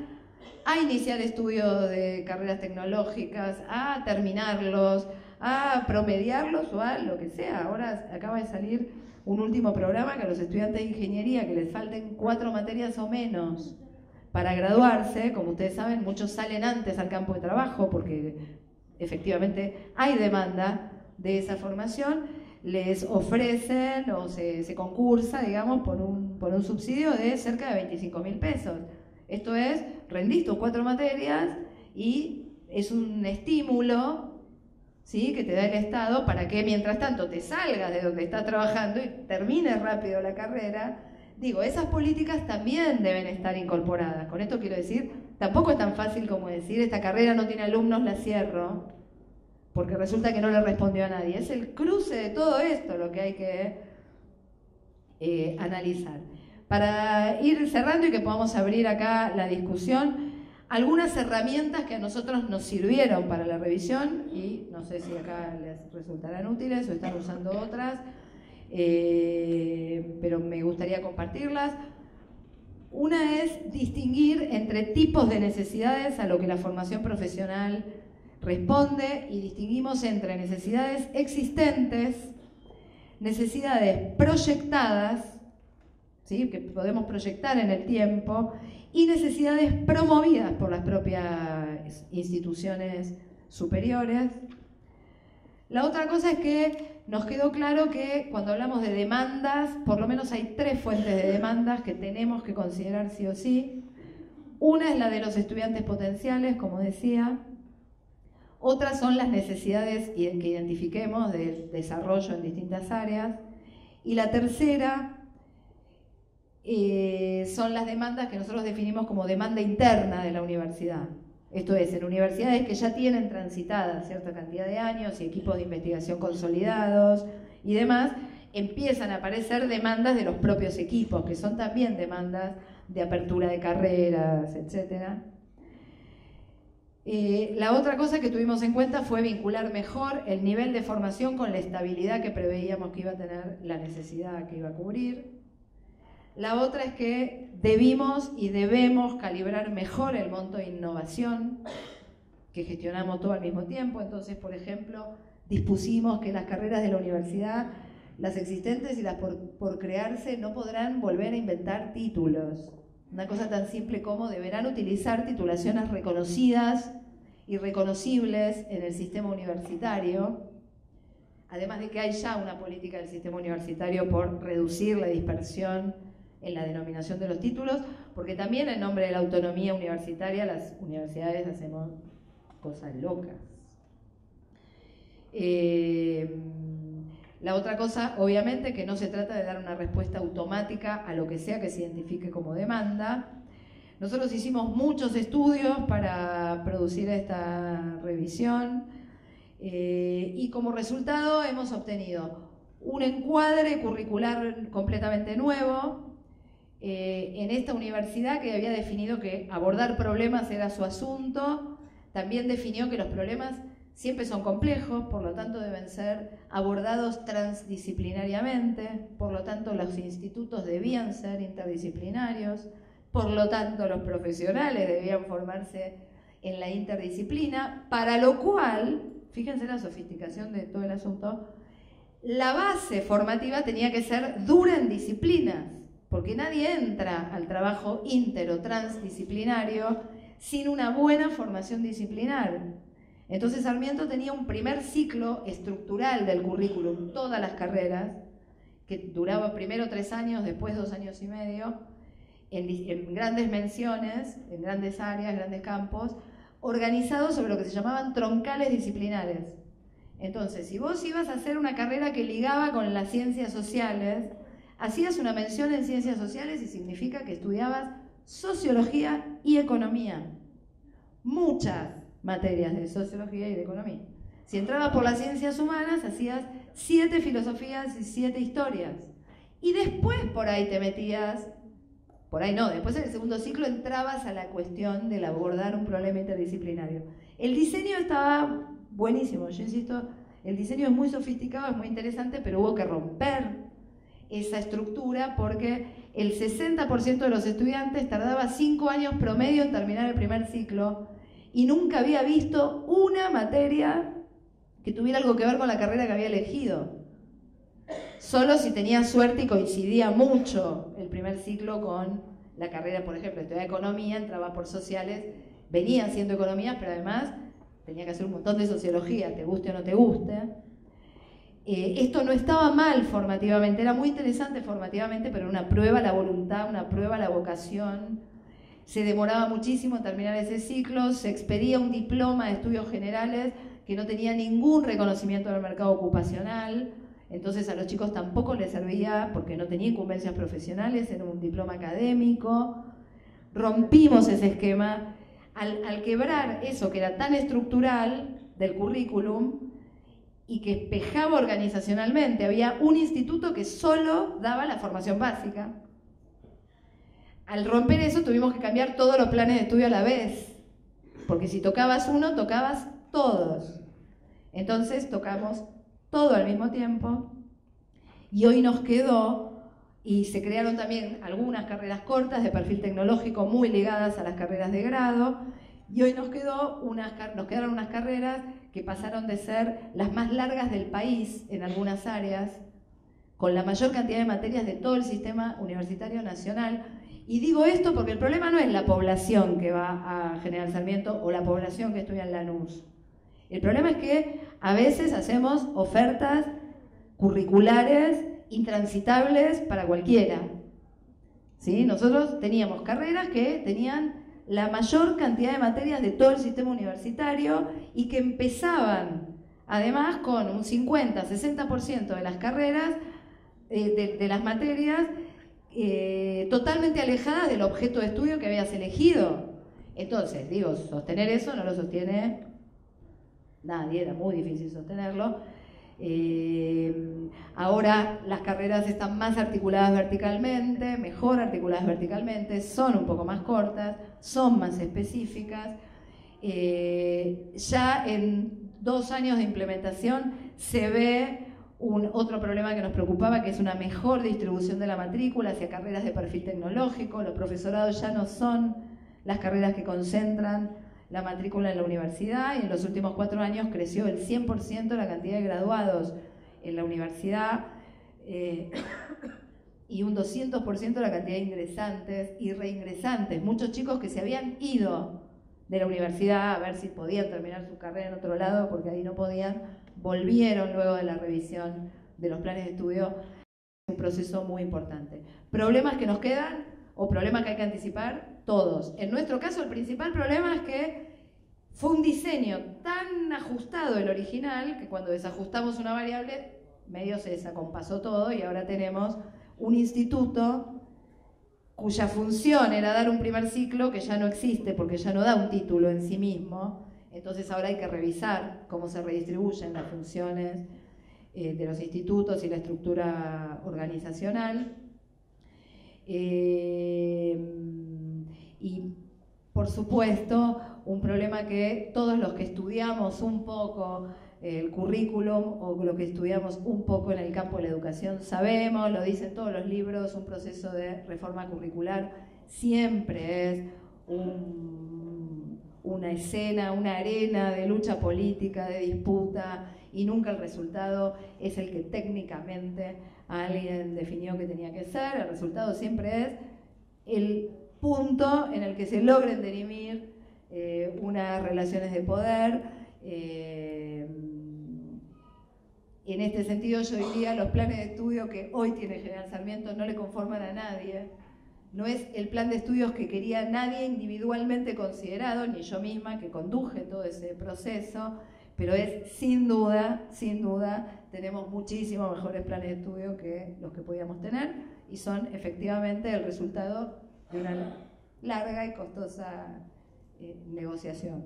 a iniciar estudios de carreras tecnológicas, a terminarlos, a promediarlos o a lo que sea. Ahora acaba de salir un último programa que a los estudiantes de ingeniería que les falten 4 materias o menos para graduarse, como ustedes saben, muchos salen antes al campo de trabajo porque efectivamente hay demanda de esa formación, les ofrecen o se concursa, digamos, por un subsidio de cerca de 25.000 pesos. Esto es, rendís tus 4 materias y es un estímulo, ¿sí?, que te da el Estado para que mientras tanto te salgas de donde estás trabajando y termines rápido la carrera. Digo, esas políticas también deben estar incorporadas. Con esto quiero decir, tampoco es tan fácil como decir, esta carrera no tiene alumnos, la cierro, porque resulta que no le respondió a nadie. Es el cruce de todo esto lo que hay que analizar. Para ir cerrando y que podamos abrir acá la discusión, algunas herramientas que a nosotros nos sirvieron para la revisión, y no sé si acá les resultarán útiles o están usando otras, pero me gustaría compartirlas. Una es distinguir entre tipos de necesidades a lo que la formación profesional responde, y distinguimos entre necesidades existentes, necesidades proyectadas, ¿sí?, que podemos proyectar en el tiempo, y necesidades promovidas por las propias instituciones superiores. La otra cosa es que nos quedó claro que cuando hablamos de demandas, por lo menos hay 3 fuentes de demandas que tenemos que considerar sí o sí. Una es la de los estudiantes potenciales, como decía. Otras son las necesidades que identifiquemos de desarrollo en distintas áreas. Y la tercera son las demandas que nosotros definimos como demanda interna de la universidad. Esto es, en universidades que ya tienen transitada cierta cantidad de años y equipos de investigación consolidados y demás, empiezan a aparecer demandas de los propios equipos, que son también demandas de apertura de carreras, etc. La otra cosa que tuvimos en cuenta fue vincular mejor el nivel de formación con la estabilidad que preveíamos que iba a tener la necesidad que iba a cubrir. La otra es que debimos y debemos calibrar mejor el monto de innovación que gestionamos todo al mismo tiempo. Entonces, por ejemplo, dispusimos que las carreras de la universidad, las existentes y las por crearse, no podrán volver a inventar títulos. Una cosa tan simple como deberán utilizar titulaciones reconocidas y reconocibles en el sistema universitario, además de que hay ya una política del sistema universitario por reducir la dispersión en la denominación de los títulos, porque también en nombre de la autonomía universitaria las universidades hacemos cosas locas. La otra cosa, obviamente, que no se trata de dar una respuesta automática a lo que sea que se identifique como demanda. Nosotros hicimos muchos estudios para producir esta revisión y como resultado hemos obtenido un encuadre curricular completamente nuevo en esta universidad, que había definido que abordar problemas era su asunto. También definió que los problemas siempre son complejos, por lo tanto deben ser abordados transdisciplinariamente, por lo tanto los institutos debían ser interdisciplinarios, por lo tanto los profesionales debían formarse en la interdisciplina, para lo cual, fíjense la sofisticación de todo el asunto, la base formativa tenía que ser dura en disciplinas, porque nadie entra al trabajo inter o transdisciplinario sin una buena formación disciplinar. Entonces Sarmiento tenía un primer ciclo estructural del currículum, todas las carreras, que duraba primero 3 años, después 2 años y medio, en grandes menciones, en grandes áreas, grandes campos, organizados sobre lo que se llamaban troncales disciplinares. Entonces, si vos ibas a hacer una carrera que ligaba con las ciencias sociales, hacías una mención en ciencias sociales y significa que estudiabas sociología y economía. Muchas materias de sociología y de economía. Si entrabas por las ciencias humanas, hacías 7 filosofías y 7 historias. Y después por ahí te metías, por ahí no, después en el segundo ciclo entrabas a la cuestión de abordar un problema interdisciplinario. El diseño estaba buenísimo, yo insisto, el diseño es muy sofisticado, es muy interesante, pero hubo que romper esa estructura porque el 60% de los estudiantes tardaba 5 años promedio en terminar el primer ciclo y nunca había visto una materia que tuviera algo que ver con la carrera que había elegido. Solo si tenía suerte y coincidía mucho el primer ciclo con la carrera, por ejemplo, estudiaba economía, entraba por sociales, venía haciendo economías, pero además tenía que hacer un montón de sociología, te guste o no te guste. Esto no estaba mal formativamente, era muy interesante formativamente, pero era una prueba a la voluntad, una prueba a la vocación. Se demoraba muchísimo en terminar ese ciclo, se expedía un diploma de estudios generales que no tenía ningún reconocimiento del mercado ocupacional, entonces a los chicos tampoco les servía porque no tenía incumbencias profesionales, era un diploma académico. Rompimos ese esquema. Al quebrar eso que era tan estructural del currículum y que espejaba organizacionalmente, había un instituto que solo daba la formación básica. Al romper eso tuvimos que cambiar todos los planes de estudio a la vez, porque si tocabas uno, tocabas todos. Entonces tocamos todo al mismo tiempo y hoy nos quedó, y se crearon también algunas carreras cortas de perfil tecnológico muy ligadas a las carreras de grado, y hoy nos quedaron unas carreras que pasaron de ser las más largas del país en algunas áreas, con la mayor cantidad de materias de todo el sistema universitario nacional. Y digo esto porque el problema no es la población que va a General Sarmiento o la población que estudia en Lanús. El problema es que a veces hacemos ofertas curriculares intransitables para cualquiera. ¿Sí? Nosotros teníamos carreras que tenían la mayor cantidad de materias de todo el sistema universitario y que empezaban además con un 50-60% de las carreras, de las materias, totalmente alejadas del objeto de estudio que habías elegido. Entonces, digo, sostener eso no lo sostiene nadie, era muy difícil sostenerlo. Ahora las carreras están más articuladas verticalmente, mejor articuladas verticalmente, son un poco más cortas, son más específicas. Ya en 2 años de implementación se ve otro problema que nos preocupaba, que es una mejor distribución de la matrícula hacia carreras de perfil tecnológico. Los profesorados ya no son las carreras que concentran la matrícula en la universidad, y en los últimos 4 años creció el 100% la cantidad de graduados en la universidad y un 200% la cantidad de ingresantes y reingresantes. Muchos chicos que se habían ido de la universidad a ver si podían terminar su carrera en otro lado, porque ahí no podían, volvieron luego de la revisión de los planes de estudio. Un proceso muy importante. ¿Problemas que nos quedan o problemas que hay que anticipar? Todos. En nuestro caso, el principal problema es que fue un diseño tan ajustado el original que cuando desajustamos una variable, medio se desacompasó todo y ahora tenemos un instituto cuya función era dar un primer ciclo que ya no existe porque ya no da un título en sí mismo. Entonces ahora hay que revisar cómo se redistribuyen las funciones de los institutos y la estructura organizacional. Y por supuesto un problema que todos los que estudiamos un poco el currículum o lo que estudiamos un poco en el campo de la educación sabemos, lo dicen todos los libros, un proceso de reforma curricular siempre es una escena, una arena de lucha política, de disputa, y nunca el resultado es el que técnicamente alguien definió que tenía que ser. El resultado siempre es el punto en el que se logren dirimir unas relaciones de poder. En este sentido yo diría, los planes de estudio que hoy tiene General Sarmiento no le conforman a nadie. No es el plan de estudios que quería nadie individualmente considerado, ni yo misma que conduje todo ese proceso, pero es sin duda, tenemos muchísimos mejores planes de estudio que los que podíamos tener y son efectivamente el resultado de una larga y costosa negociación.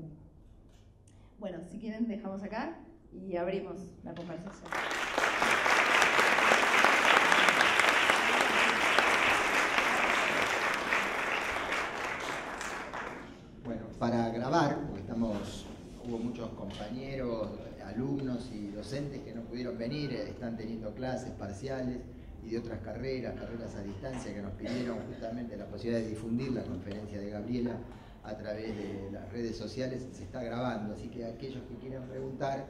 Bueno, si quieren dejamos acá y abrimos la conversación. Bueno, para grabar, porque hubo muchos compañeros, alumnos y docentes que no pudieron venir, están teniendo clases parciales y de otras carreras a distancia, que nos pidieron justamente la posibilidad de difundir la conferencia de Gabriela a través de las redes sociales. Se está grabando, así que a aquellos que quieran preguntar,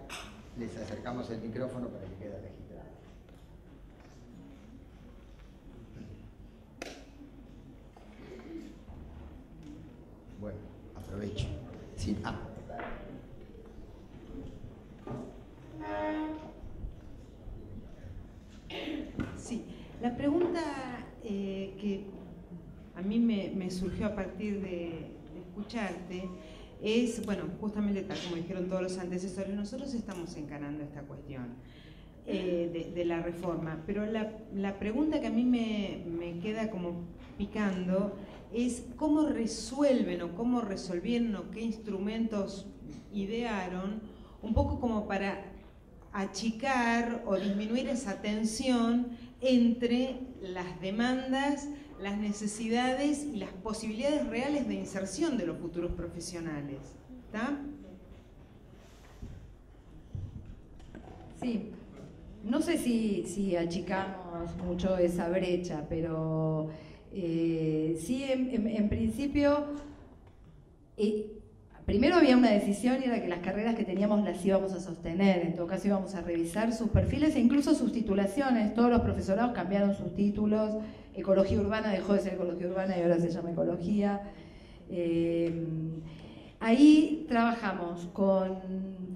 les acercamos el micrófono para que quede registrado. Bueno, aprovecho. Sí, Sí, la pregunta que a mí me surgió a partir de escucharte es, bueno, justamente tal como dijeron todos los antecesores, nosotros estamos encarando esta cuestión de la reforma, pero la pregunta que a mí me queda como picando es cómo resuelven o cómo resolvieron o qué instrumentos idearon, un poco como para achicar o disminuir esa tensión entre las demandas, las necesidades y las posibilidades reales de inserción de los futuros profesionales. ¿Está? Sí, no sé si achicamos mucho esa brecha, pero sí, en principio, primero había una decisión y era que las carreras que teníamos las íbamos a sostener, en todo caso íbamos a revisar sus perfiles e incluso sus titulaciones. Todos los profesorados cambiaron sus títulos, Ecología Urbana dejó de ser Ecología Urbana y ahora se llama Ecología. Ahí trabajamos con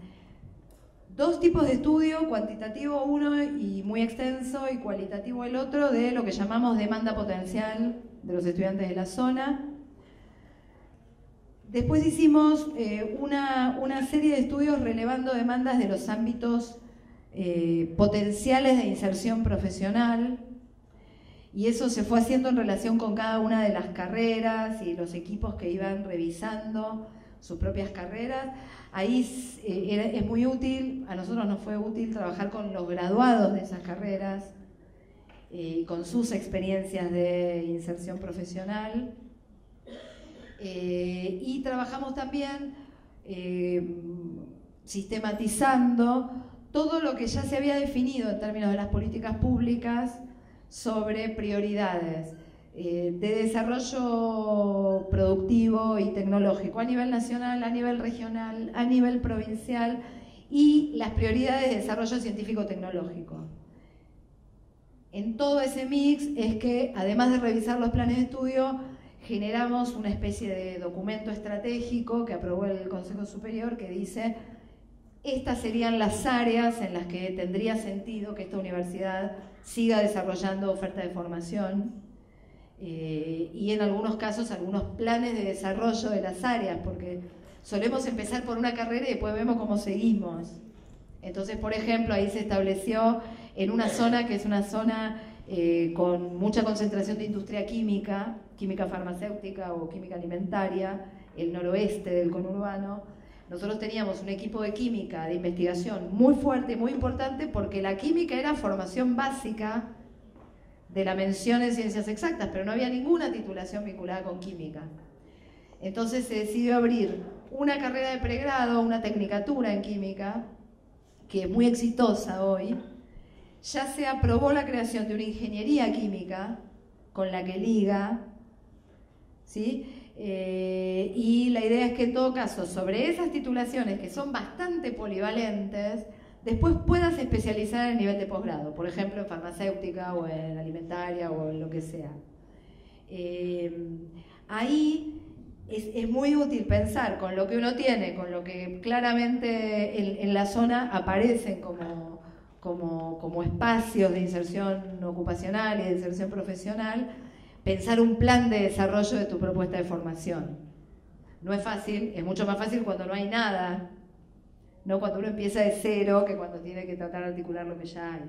dos tipos de estudio, cuantitativo uno y muy extenso, y cualitativo el otro, de lo que llamamos demanda potencial de los estudiantes de la zona. Después hicimos una serie de estudios relevando demandas de los ámbitos potenciales de inserción profesional, y eso se fue haciendo en relación con cada una de las carreras y los equipos que iban revisando sus propias carreras. Ahí es muy útil, a nosotros nos fue útil trabajar con los graduados de esas carreras, con sus experiencias de inserción profesional. Y trabajamos también sistematizando todo lo que ya se había definido en términos de las políticas públicas sobre prioridades de desarrollo productivo y tecnológico a nivel nacional, a nivel regional, a nivel provincial, y las prioridades de desarrollo científico-tecnológico. En todo ese mix es que, además de revisar los planes de estudio, generamos una especie de documento estratégico que aprobó el Consejo Superior que dice: estas serían las áreas en las que tendría sentido que esta universidad siga desarrollando oferta de formación, y en algunos casos algunos planes de desarrollo de las áreas, porque solemos empezar por una carrera y después vemos cómo seguimos. Entonces, por ejemplo, ahí se estableció en una zona que es una zona con mucha concentración de industria química, química farmacéutica o química alimentaria, el noroeste del conurbano. Nosotros teníamos un equipo de química, de investigación muy fuerte, muy importante, porque la química era formación básica de la mención en ciencias exactas, pero no había ninguna titulación vinculada con química. Entonces se decidió abrir una carrera de pregrado, una tecnicatura en química, que es muy exitosa hoy, ya se aprobó la creación de una ingeniería química con la que liga, ¿sí? Y la idea es que en todo caso, sobre esas titulaciones que son bastante polivalentes, después puedas especializar en el nivel de posgrado, por ejemplo en farmacéutica o en alimentaria o en lo que sea. Ahí es muy útil pensar con lo que uno tiene, con lo que claramente en la zona aparecen como espacios de inserción ocupacional y de inserción profesional, pensar un plan de desarrollo de tu propuesta de formación. No es fácil, es mucho más fácil cuando no hay nada, no cuando uno empieza de cero, que cuando tiene que tratar de articular lo que ya hay.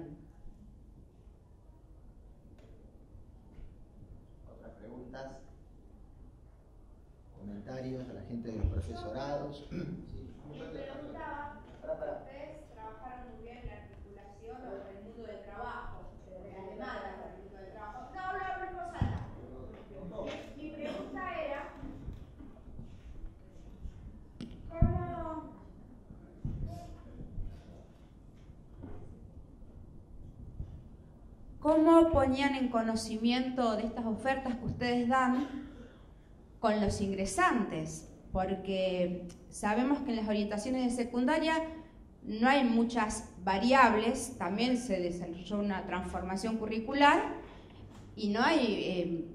¿Otras preguntas? ¿Comentarios a la gente de los profesorados? Sí. Me preguntaba, ustedes trabajaron muy bien la articulación o el mundo del trabajo, de las demandas del mundo del trabajo. No, hablo en voz alta. Mi pregunta era, ¿cómo ponían en conocimiento de estas ofertas que ustedes dan con los ingresantes? Porque sabemos que en las orientaciones de secundaria no hay muchas variables, también se desarrolló una transformación curricular y no hay,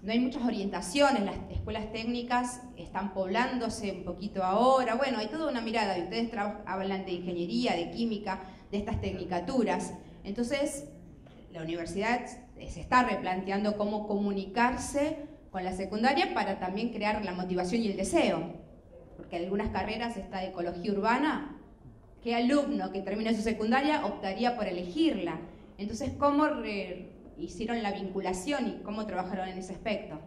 no hay muchas orientaciones, las escuelas técnicas están poblándose un poquito ahora, bueno, hay toda una mirada, y ustedes hablan de ingeniería, de química, de estas tecnicaturas. Entonces, la universidad se está replanteando cómo comunicarse con la secundaria para también crear la motivación y el deseo. Porque en algunas carreras está de ecología urbana, ¿qué alumno que termine su secundaria optaría por elegirla? Entonces, ¿cómo hicieron la vinculación y cómo trabajaron en ese aspecto?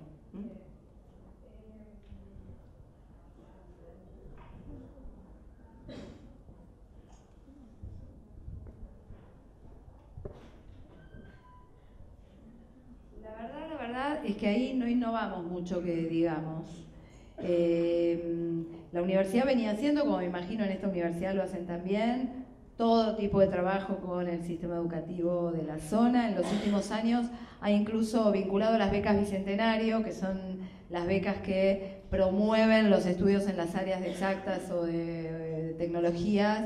La verdad es que ahí no innovamos mucho, que digamos. La universidad venía haciendo, como me imagino en esta universidad lo hacen también, todo tipo de trabajo con el sistema educativo de la zona. En los últimos años ha incluso vinculado las becas Bicentenario, que son las becas que promueven los estudios en las áreas exactas o de tecnologías.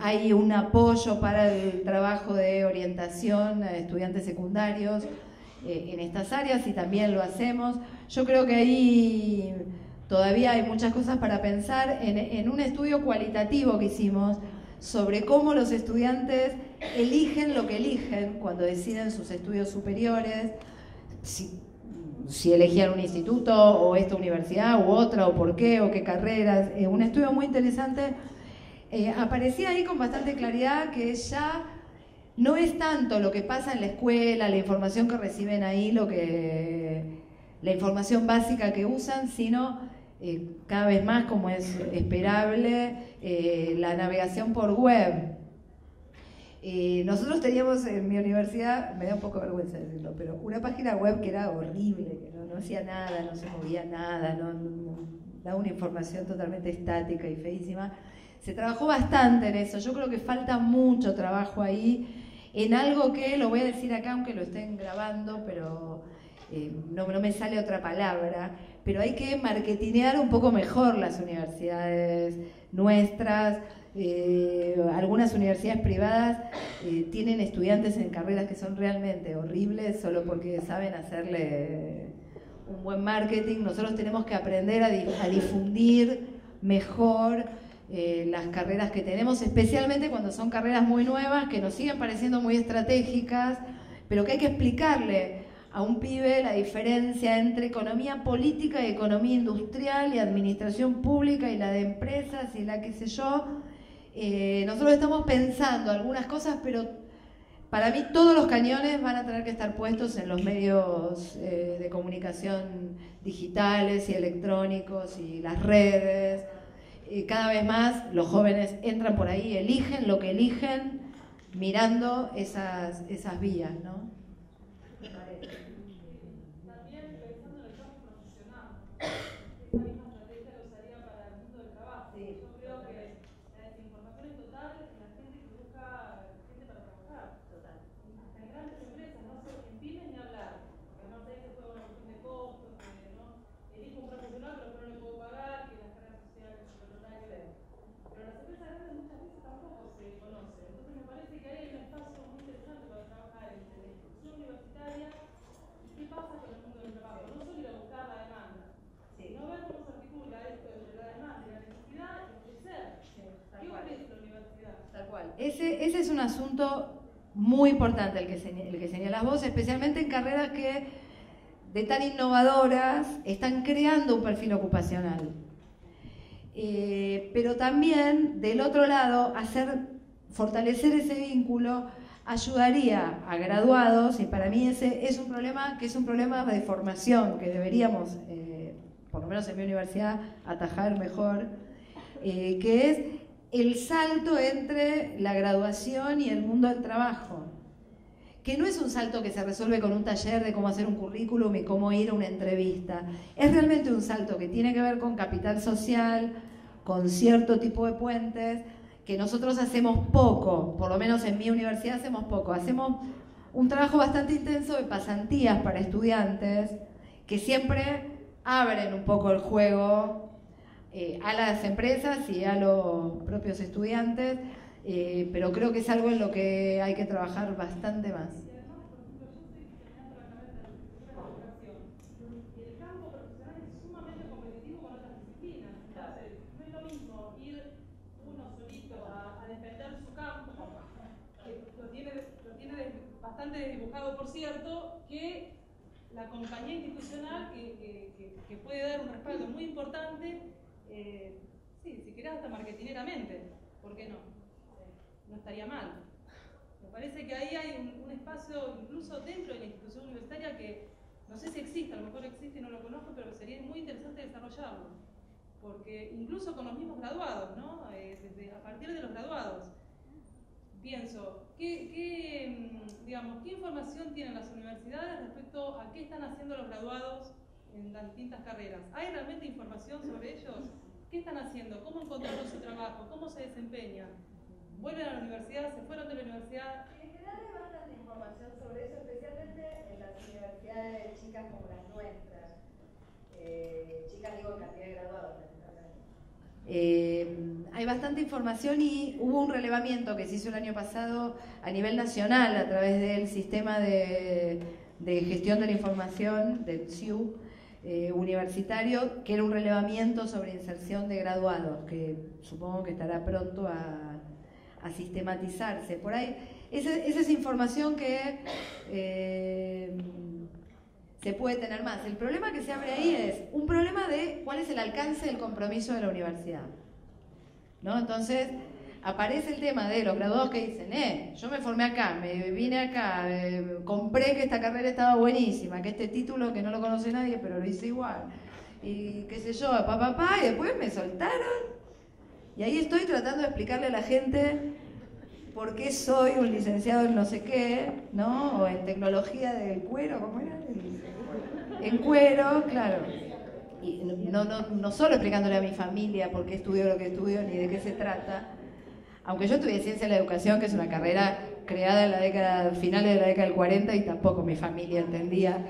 Hay un apoyo para el trabajo de orientación a estudiantes secundarios en estas áreas y también lo hacemos. Yo creo que ahí todavía hay muchas cosas para pensar en un estudio cualitativo que hicimos sobre cómo los estudiantes eligen lo que eligen cuando deciden sus estudios superiores, si elegían un instituto o esta universidad u otra, o por qué, o qué carreras. Un estudio muy interesante. Aparecía ahí con bastante claridad que ya no es tanto lo que pasa en la escuela, la información que reciben ahí, la información básica que usan, sino cada vez más, como es esperable, la navegación por web. Nosotros teníamos en mi universidad, me da un poco de vergüenza decirlo, pero una página web que era horrible, que no hacía nada, no se movía nada, no daba una información totalmente estática y feísima. Se trabajó bastante en eso. Yo creo que falta mucho trabajo ahí en algo que, lo voy a decir acá aunque lo estén grabando, pero no me sale otra palabra, pero hay que marketinear un poco mejor las universidades nuestras. Algunas universidades privadas tienen estudiantes en carreras que son realmente horribles solo porque saben hacerle un buen marketing. Nosotros tenemos que aprender a difundir mejor las carreras que tenemos, especialmente cuando son carreras muy nuevas, que nos siguen pareciendo muy estratégicas, pero que hay que explicarle a un pibe la diferencia entre economía política y economía industrial y administración pública y la de empresas y la qué sé yo. Nosotros estamos pensando algunas cosas, pero para mí todos los cañones van a tener que estar puestos en los medios de comunicación digitales y electrónicos y las redes. Cada vez más los jóvenes entran por ahí, eligen lo que eligen mirando esas vías, ¿no? También pensando en el campo profesional, esta misma estrategia es la desinformación en total en la gente que busca gente para trabajar. Total. Hasta en grandes empresas, no sé, en pymes ni hablar. Además ahí se juega una cuestión de costos, que ¿no? Elijo un profesional pero no le puedo pagar, que las cargas sociales no nada que ver. Pero las empresas grandes muchas veces tampoco se conocen. Entonces me parece que ahí hay un espacio muy interesante para trabajar entre la institución universitaria y qué pasa con el mundo del trabajo. No solo ir a buscar la demanda, sino ver cómo se articula esto entre la demanda y la necesidad y ofrecer. ¿Qué ofrece la universidad? Tal cual. Ese es un asunto muy importante el que señalas vos, especialmente en carreras que de tan innovadoras están creando un perfil ocupacional. Pero también, del otro lado, fortalecer ese vínculo ayudaría a graduados, y para mí ese es un problema que es un problema de formación que deberíamos, por lo menos en mi universidad, atajar mejor, que es el salto entre la graduación y el mundo del trabajo, que no es un salto que se resuelve con un taller de cómo hacer un currículum y cómo ir a una entrevista. Es realmente un salto que tiene que ver con capital social, con cierto tipo de puentes, que nosotros hacemos poco, por lo menos en mi universidad hacemos poco. Hacemos un trabajo bastante intenso de pasantías para estudiantes, que siempre abren un poco el juego a las empresas y a los propios estudiantes, pero creo que es algo en lo que hay que trabajar bastante más. Bastante desdibujado, por cierto, que la compañía institucional que puede dar un respaldo muy importante, sí, si querés hasta marketineramente, ¿por qué no? No estaría mal. Me parece que ahí hay un espacio incluso dentro de la institución universitaria que no sé si existe, a lo mejor existe y no lo conozco, pero sería muy interesante desarrollarlo. Porque incluso con los mismos graduados, ¿no? A partir de los graduados, pienso, ¿qué información tienen las universidades respecto a qué están haciendo los graduados en las distintas carreras? ¿Hay realmente información sobre ellos? ¿Qué están haciendo? ¿Cómo encontraron su trabajo? ¿Cómo se desempeñan? ¿Vuelven a la universidad? ¿Se fueron de la universidad? En general hay bastante información sobre eso, especialmente en las universidades chicas como las nuestras. Chicas digo en cantidad de graduados. Hay bastante información y hubo un relevamiento que se hizo el año pasado a nivel nacional a través del sistema de gestión de la información del CIU universitario, que era un relevamiento sobre inserción de graduados, que supongo que estará pronto a sistematizarse. Por ahí, esa es información que se puede tener más. El problema que se abre ahí es un problema de cuál es el alcance del compromiso de la universidad, ¿no? Entonces, aparece el tema de los graduados que dicen, yo me formé acá, me vine acá, compré que esta carrera estaba buenísima, que este título que no lo conoce nadie, pero lo hice igual, y qué sé yo, y después me soltaron, y ahí estoy tratando de explicarle a la gente por qué soy un licenciado en no sé qué, ¿no? O en tecnología del cuero, ¿cómo era? En cuero, claro. Y no solo explicándole a mi familia por qué estudio lo que estudio ni de qué se trata, aunque yo estudié ciencia de la educación, que es una carrera creada en la finales de la década del 40 y tampoco mi familia entendía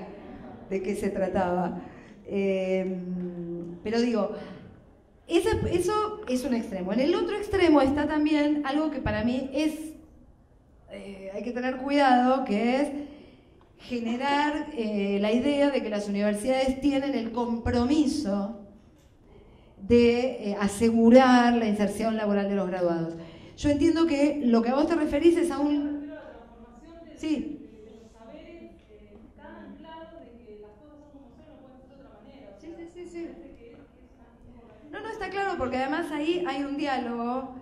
de qué se trataba. Pero digo, eso es un extremo. En el otro extremo está también algo que para mí hay que tener cuidado, que es generar la idea de que las universidades tienen el compromiso de asegurar la inserción laboral de los graduados. Yo entiendo que lo que a vos te referís es a un... Sí. No, está claro, porque además ahí hay un diálogo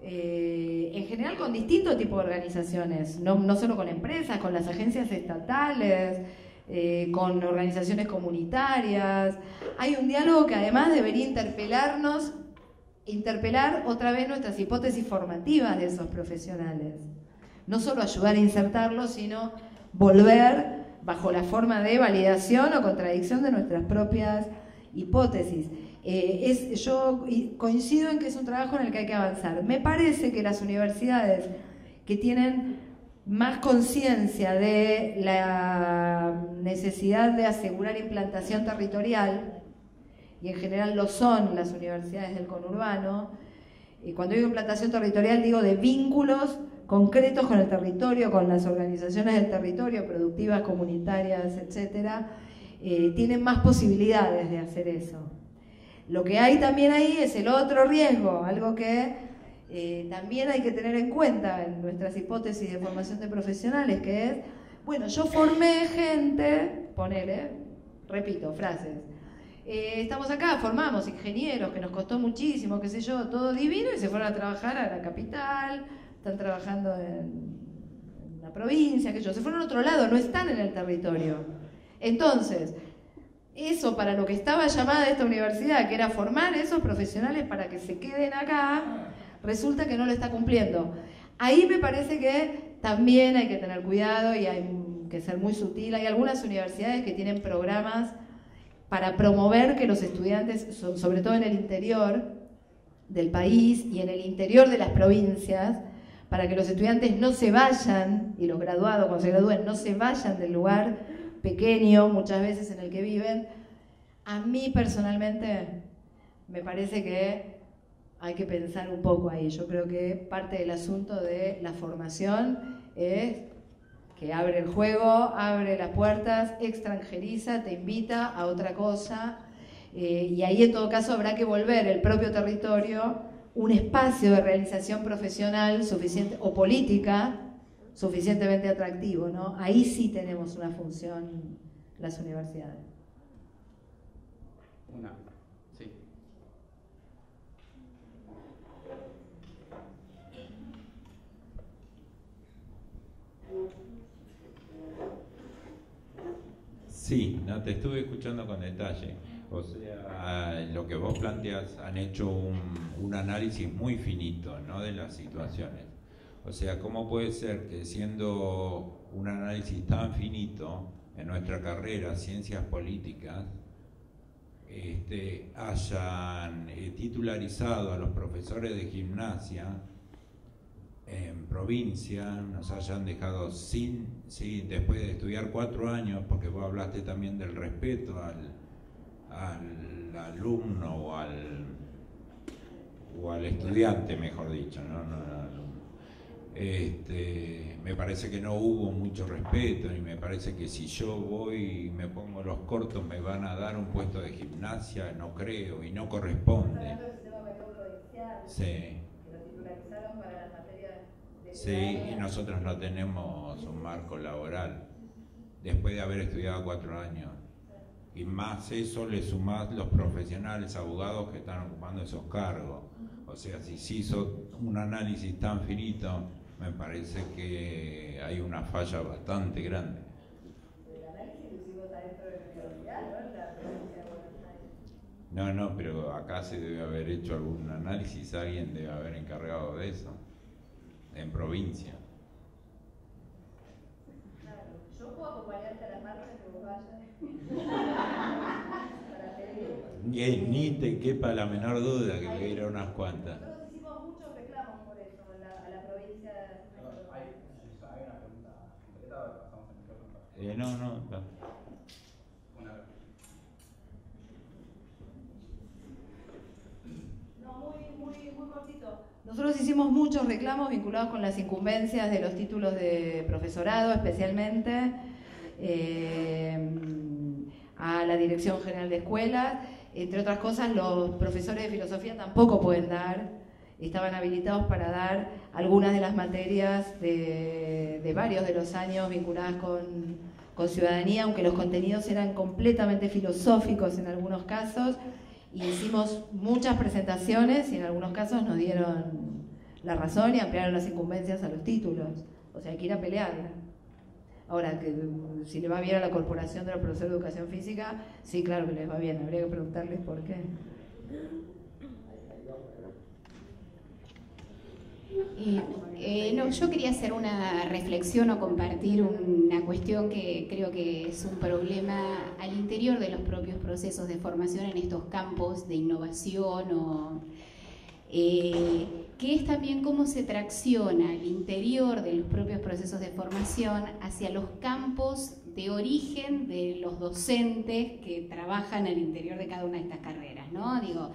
en general con distintos tipos de organizaciones, no solo con empresas, con las agencias estatales, con organizaciones comunitarias. Hay un diálogo que además debería interpelar otra vez nuestras hipótesis formativas de esos profesionales. No solo ayudar a insertarlos, sino volver bajo la forma de validación o contradicción de nuestras propias hipótesis. Yo coincido en que es un trabajo en el que hay que avanzar. Me parece que las universidades que tienen más conciencia de la necesidad de asegurar implantación territorial, y en general lo son las universidades del conurbano, y cuando digo implantación territorial digo de vínculos concretos con el territorio, con las organizaciones del territorio, productivas, comunitarias, etcétera, tienen más posibilidades de hacer eso. Lo que hay también ahí es el otro riesgo, algo que también hay que tener en cuenta en nuestras hipótesis de formación de profesionales, que es, bueno, yo formé gente, ponele, repito, frases, estamos acá, formamos ingenieros que nos costó muchísimo, qué sé yo, todo divino, y se fueron a trabajar a la capital, están trabajando en la provincia, que yo, se fueron a otro lado, no están en el territorio. Entonces, eso para lo que estaba llamada esta universidad, que era formar esos profesionales para que se queden acá, resulta que no lo está cumpliendo. Ahí me parece que también hay que tener cuidado y hay que ser muy sutil. Hay algunas universidades que tienen programas para promover que los estudiantes, sobre todo en el interior del país y en el interior de las provincias, para que los estudiantes no se vayan, y los graduados cuando se gradúen no se vayan del lugar pequeño muchas veces en el que viven. A mí personalmente me parece que hay que pensar un poco ahí. Yo creo que parte del asunto de la formación es que abre el juego, abre las puertas, extranjeriza, te invita a otra cosa, y ahí en todo caso habrá que volver el propio territorio un espacio de realización profesional suficiente o política suficientemente atractivo, ¿no? Ahí sí tenemos una función las universidades. Sí. Sí, no, te estuve escuchando con detalle. O sea, lo que vos planteas, han hecho un análisis muy finito, ¿no?, de las situaciones. O sea, ¿cómo puede ser que siendo un análisis tan finito en nuestra carrera, ciencias políticas, hayan titularizado a los profesores de gimnasia en provincia, nos hayan dejado sin, sí, después de estudiar 4 años, porque vos hablaste también del respeto al alumno o al estudiante, mejor dicho, no al alumno. Me parece que no hubo mucho respeto, y me parece que si yo voy y me pongo los cortos me van a dar un puesto de gimnasia, no creo, y no corresponde. Sí. Sí, y nosotros no tenemos un marco laboral después de haber estudiado 4 años. Y más eso le sumás los profesionales, abogados que están ocupando esos cargos. O sea, si se hizo un análisis tan finito, me parece que hay una falla bastante grande. El análisis lo hicimos adentro de la universidad, ¿no? En la provincia de Buenos Aires. No, pero acá se debe haber hecho algún análisis, alguien debe haber encargado de eso, en provincia. Claro, yo puedo acompañarte a las marchas que vos vayas. Ni te quepa la menor duda que voy a ir a unas cuantas. Nosotros hicimos muchos reclamos por eso a la provincia. ¿Hay una pregunta concreta o pasamos al micrófono? No. Muy cortito. Nosotros hicimos muchos reclamos vinculados con las incumbencias de los títulos de profesorado, especialmente a la Dirección General de Escuelas. Entre otras cosas, los profesores de filosofía tampoco pueden dar, estaban habilitados para dar algunas de las materias de varios de los años vinculadas con ciudadanía, aunque los contenidos eran completamente filosóficos en algunos casos, y hicimos muchas presentaciones y en algunos casos nos dieron la razón y ampliaron las incumbencias a los títulos. O sea, hay que ir a pelearla. Ahora, que si le va bien a la Corporación de los Profesores de Educación Física, sí, claro que les va bien, habría que preguntarles por qué. No, yo quería hacer una reflexión o compartir una cuestión que creo que es un problema al interior de los propios procesos de formación en estos campos de innovación, que es también cómo se tracciona al interior de los propios procesos de formación hacia los campos de origen de los docentes que trabajan al interior de cada una de estas carreras, ¿no? Digo,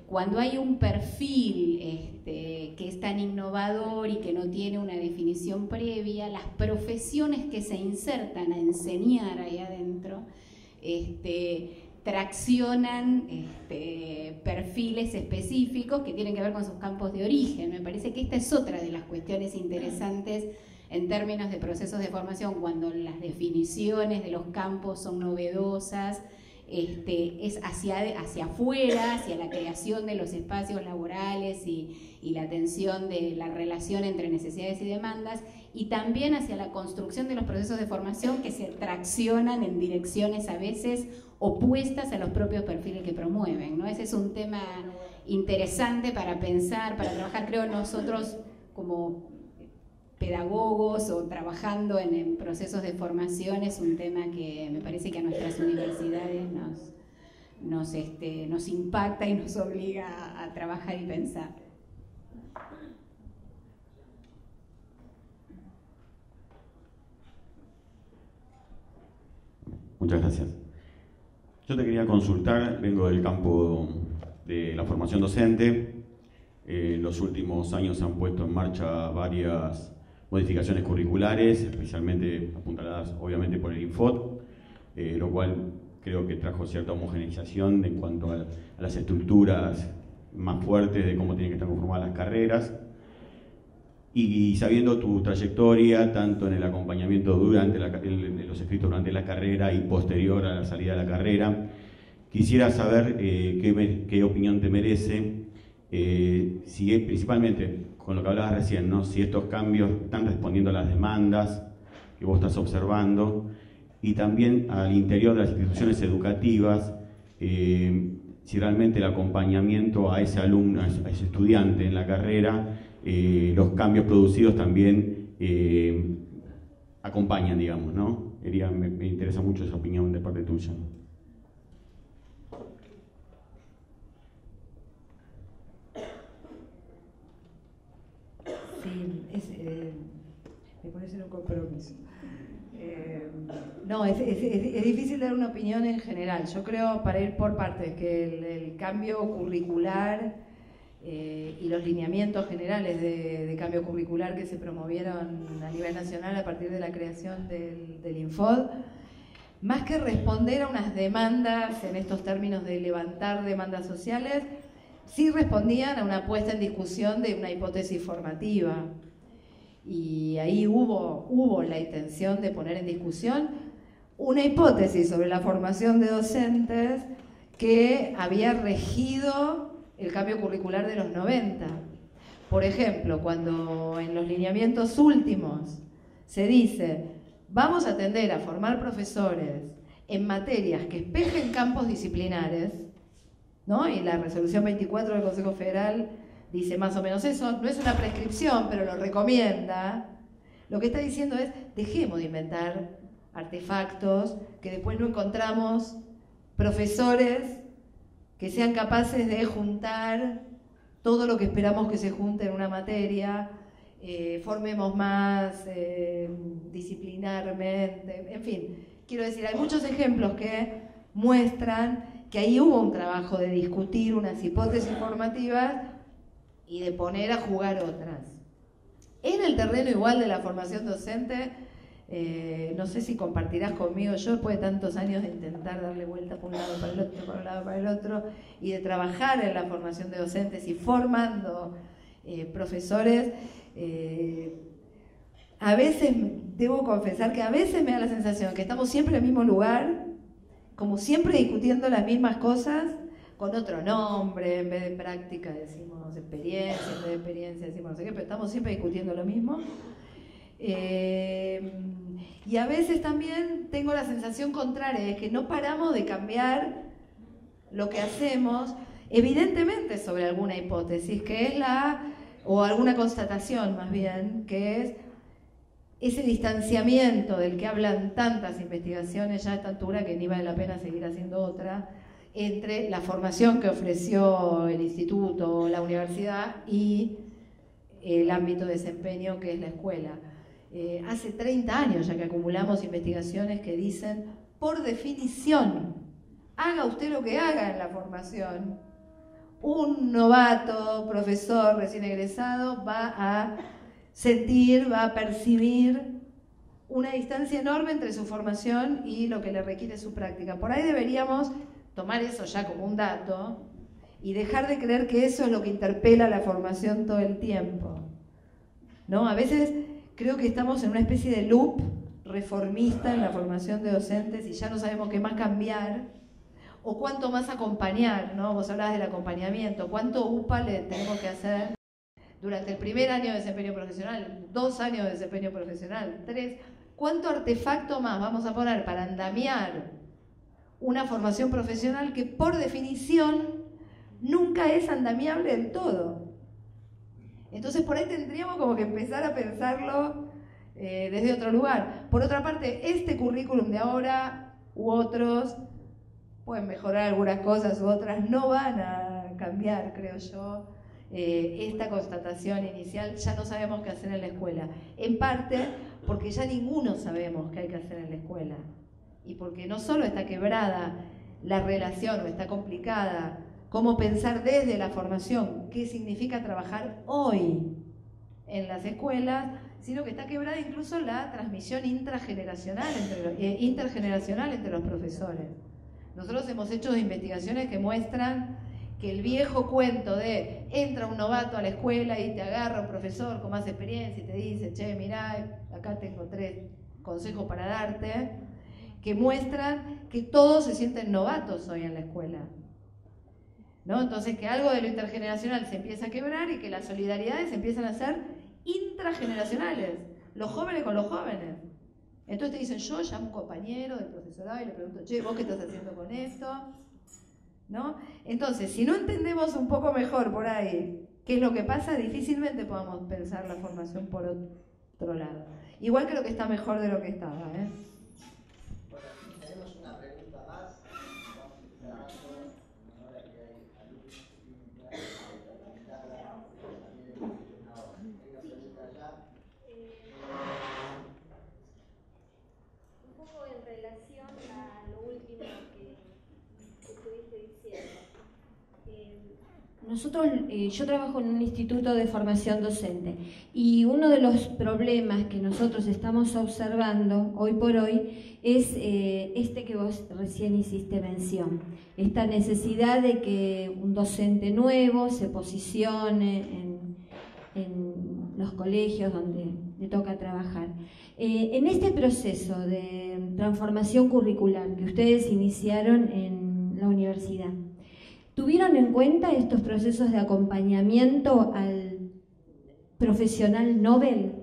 cuando hay un perfil que es tan innovador y que no tiene una definición previa, las profesiones que se insertan a enseñar ahí adentro traccionan perfiles específicos que tienen que ver con sus campos de origen. Me parece que esta es otra de las cuestiones interesantes en términos de procesos de formación, cuando las definiciones de los campos son novedosas, es hacia afuera, hacia la creación de los espacios laborales y la atención de la relación entre necesidades y demandas, y también hacia la construcción de los procesos de formación que se traccionan en direcciones a veces opuestas a los propios perfiles que promueven, ¿no? Ese es un tema interesante para pensar, para trabajar. Creo nosotros como pedagogos o trabajando en procesos de formación es un tema que me parece que a nuestras universidades nos impacta y nos obliga a trabajar y pensar. Muchas gracias. Yo te quería consultar, vengo del campo de la formación docente. En los últimos años se han puesto en marcha varias modificaciones curriculares, especialmente apuntaladas obviamente por el Infod, lo cual creo que trajo cierta homogeneización en cuanto a las estructuras más fuertes de cómo tienen que estar conformadas las carreras. Y sabiendo tu trayectoria, tanto en el acompañamiento durante los escritos durante la carrera y posterior a la salida de la carrera, quisiera saber qué opinión te merece, si principalmente con lo que hablabas recién, ¿no? Si estos cambios están respondiendo a las demandas que vos estás observando, y también al interior de las instituciones educativas, si realmente el acompañamiento a ese alumno, a ese estudiante en la carrera, los cambios producidos también acompañan, digamos, ¿no? Me interesa mucho esa opinión de parte tuya. Sí, me parece un compromiso. No, es difícil dar una opinión en general. Yo creo, para ir por partes, que el cambio curricular y los lineamientos generales de cambio curricular que se promovieron a nivel nacional a partir de la creación del Infod, más que responder a unas demandas en estos términos de levantar demandas sociales, sí respondían a una puesta en discusión de una hipótesis formativa. Y ahí hubo la intención de poner en discusión una hipótesis sobre la formación de docentes que había regido el cambio curricular de los 90. Por ejemplo, cuando en los lineamientos últimos se dice vamos a tender a formar profesores en materias que espejen campos disciplinares, ¿no? Y la resolución 24 del Consejo Federal dice más o menos eso, no es una prescripción, pero lo recomienda. Lo que está diciendo es, dejemos de inventar artefactos que después no encontramos profesores que sean capaces de juntar todo lo que esperamos que se junte en una materia, formemos más disciplinarmente, en fin. Quiero decir, hay muchos ejemplos que muestran que ahí hubo un trabajo de discutir unas hipótesis formativas y de poner a jugar otras. En el terreno igual de la formación docente, no sé si compartirás conmigo, yo después de tantos años de intentar darle vuelta por un lado para el otro, por un lado para el otro, y de trabajar en la formación de docentes y formando profesores, a veces, debo confesar que a veces me da la sensación que estamos siempre en el mismo lugar, como siempre discutiendo las mismas cosas, con otro nombre, en vez de práctica decimos experiencia, en vez de experiencia decimos no sé qué, pero estamos siempre discutiendo lo mismo. Y a veces también tengo la sensación contraria, es que no paramos de cambiar lo que hacemos, evidentemente sobre alguna hipótesis, que es la o alguna constatación más bien, que es ese distanciamiento del que hablan tantas investigaciones ya a esta altura que ni vale la pena seguir haciendo otra, entre la formación que ofreció el instituto o la universidad y el ámbito de desempeño que es la escuela. Hace 30 años ya que acumulamos investigaciones que dicen, por definición, haga usted lo que haga en la formación, un novato, profesor recién egresado, va a sentir, va a percibir una distancia enorme entre su formación y lo que le requiere su práctica. Por ahí deberíamos tomar eso ya como un dato y dejar de creer que eso es lo que interpela la formación todo el tiempo, ¿no? A veces creo que estamos en una especie de loop reformista en la formación de docentes y ya no sabemos qué más cambiar o cuánto más acompañar, ¿no? Vos hablabas del acompañamiento, cuánto UPA le tenemos que hacer durante el primer año de desempeño profesional, 2 años de desempeño profesional, 3, cuánto artefacto más vamos a poner para andamiar una formación profesional que por definición nunca es andamiable del todo. Entonces por ahí tendríamos como que empezar a pensarlo desde otro lugar. Por otra parte, este currículum de ahora u otros pueden mejorar algunas cosas u otras, no van a cambiar, creo yo, esta constatación inicial. Ya no sabemos qué hacer en la escuela. En parte porque ya ninguno sabemos qué hay que hacer en la escuela. Y porque no solo está quebrada la relación o está complicada, cómo pensar desde la formación qué significa trabajar hoy en las escuelas, sino que está quebrada incluso la transmisión intergeneracional entre los profesores. Nosotros hemos hecho investigaciones que muestran que el viejo cuento de entra un novato a la escuela y te agarra un profesor con más experiencia y te dice, che, mirá, acá tengo 3 consejos para darte, que muestran que todos se sienten novatos hoy en la escuela, ¿no? Entonces que algo de lo intergeneracional se empieza a quebrar y que las solidaridades empiezan a ser intrageneracionales, los jóvenes con los jóvenes. Entonces te dicen, yo llamo a un compañero del profesorado y le pregunto, che, ¿vos qué estás haciendo con esto? ¿No? Entonces, si no entendemos un poco mejor por ahí qué es lo que pasa, difícilmente podamos pensar la formación por otro lado. Igual creo que está mejor de lo que estaba, ¿eh? Bueno, tenemos una pregunta más. Ahora que hay alumnos que un poco en relación a lo último que estuviste diciendo. Yo trabajo en un instituto de formación docente y uno de los problemas que nosotros estamos observando hoy por hoy es este que vos recién hiciste mención, esta necesidad de que un docente nuevo se posicione en los colegios donde le toca trabajar. En este proceso de transformación curricular que ustedes iniciaron en la universidad, ¿tuvieron en cuenta estos procesos de acompañamiento al profesional Nobel?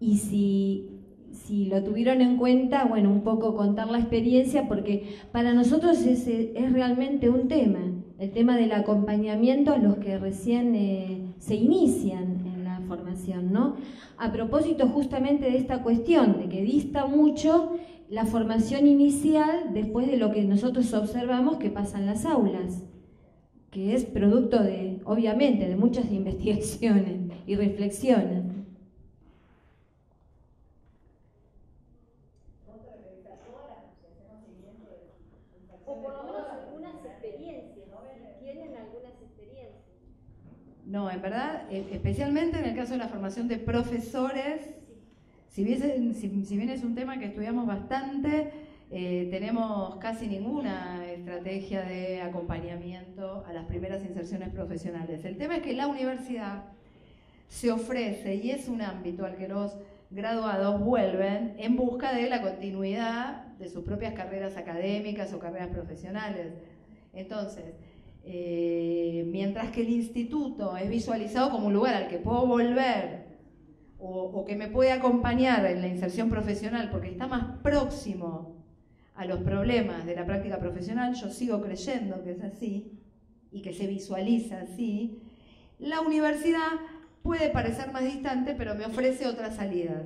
Y si lo tuvieron en cuenta, bueno, un poco contar la experiencia, porque para nosotros es realmente un tema, el tema del acompañamiento a los que recién se inician en la formación, ¿no? A propósito justamente de esta cuestión, de que dista mucho la formación inicial después de lo que nosotros observamos que pasa en las aulas, que es producto de, obviamente, de muchas investigaciones y reflexiones. O por lo menos algunas experiencias, ¿tienen algunas experiencias? No, en verdad, especialmente en el caso de la formación de profesores, si bien es un tema que estudiamos bastante, tenemos casi ninguna estrategia de acompañamiento a las primeras inserciones profesionales. El tema es que la universidad se ofrece, y es un ámbito al que los graduados vuelven en busca de la continuidad de sus propias carreras académicas o carreras profesionales. Entonces, mientras que el instituto es visualizado como un lugar al que puedo volver o que me puede acompañar en la inserción profesional porque está más próximo a los problemas de la práctica profesional, yo sigo creyendo que es así y que se visualiza así, la universidad puede parecer más distante, pero me ofrece otras salidas.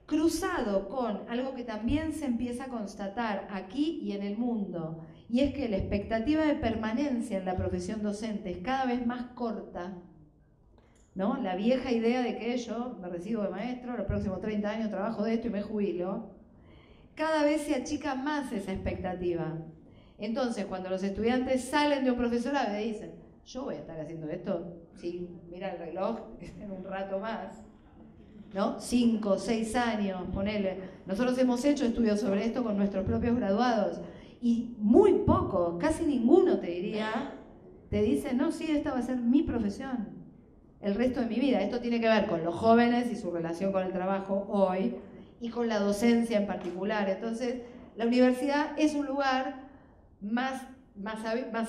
Cruzado con algo que también se empieza a constatar aquí y en el mundo, y es que la expectativa de permanencia en la profesión docente es cada vez más corta, ¿no? La vieja idea de que yo me recibo de maestro, los próximos 30 años trabajo de esto y me jubilo, cada vez se achica más esa expectativa. Entonces, cuando los estudiantes salen de un profesorado y dicen, yo voy a estar haciendo esto, sí, mira el reloj, en un rato más, ¿no? 5, 6 años, ponele. Nosotros hemos hecho estudios sobre esto con nuestros propios graduados y muy pocos, casi ninguno te diría, te dice, no, sí, esta va a ser mi profesión el resto de mi vida. Esto tiene que ver con los jóvenes y su relación con el trabajo hoy y con la docencia en particular. Entonces, la universidad es un lugar más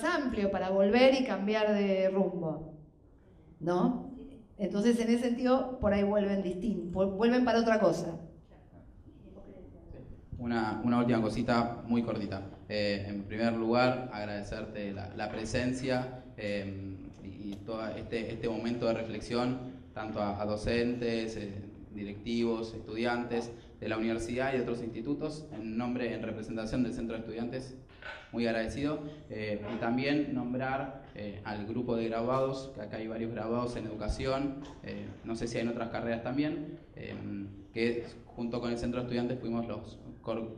amplio para volver y cambiar de rumbo, ¿no? Entonces, en ese sentido, por ahí vuelven para otra cosa. Una última cosita muy cortita. En primer lugar, agradecerte la presencia y todo este momento de reflexión, tanto a docentes, directivos, estudiantes de la universidad y de otros institutos, en representación del Centro de Estudiantes, muy agradecido. Y también nombrar al grupo de graduados, que acá hay varios graduados en educación, no sé si hay en otras carreras también, que junto con el Centro de Estudiantes fuimos los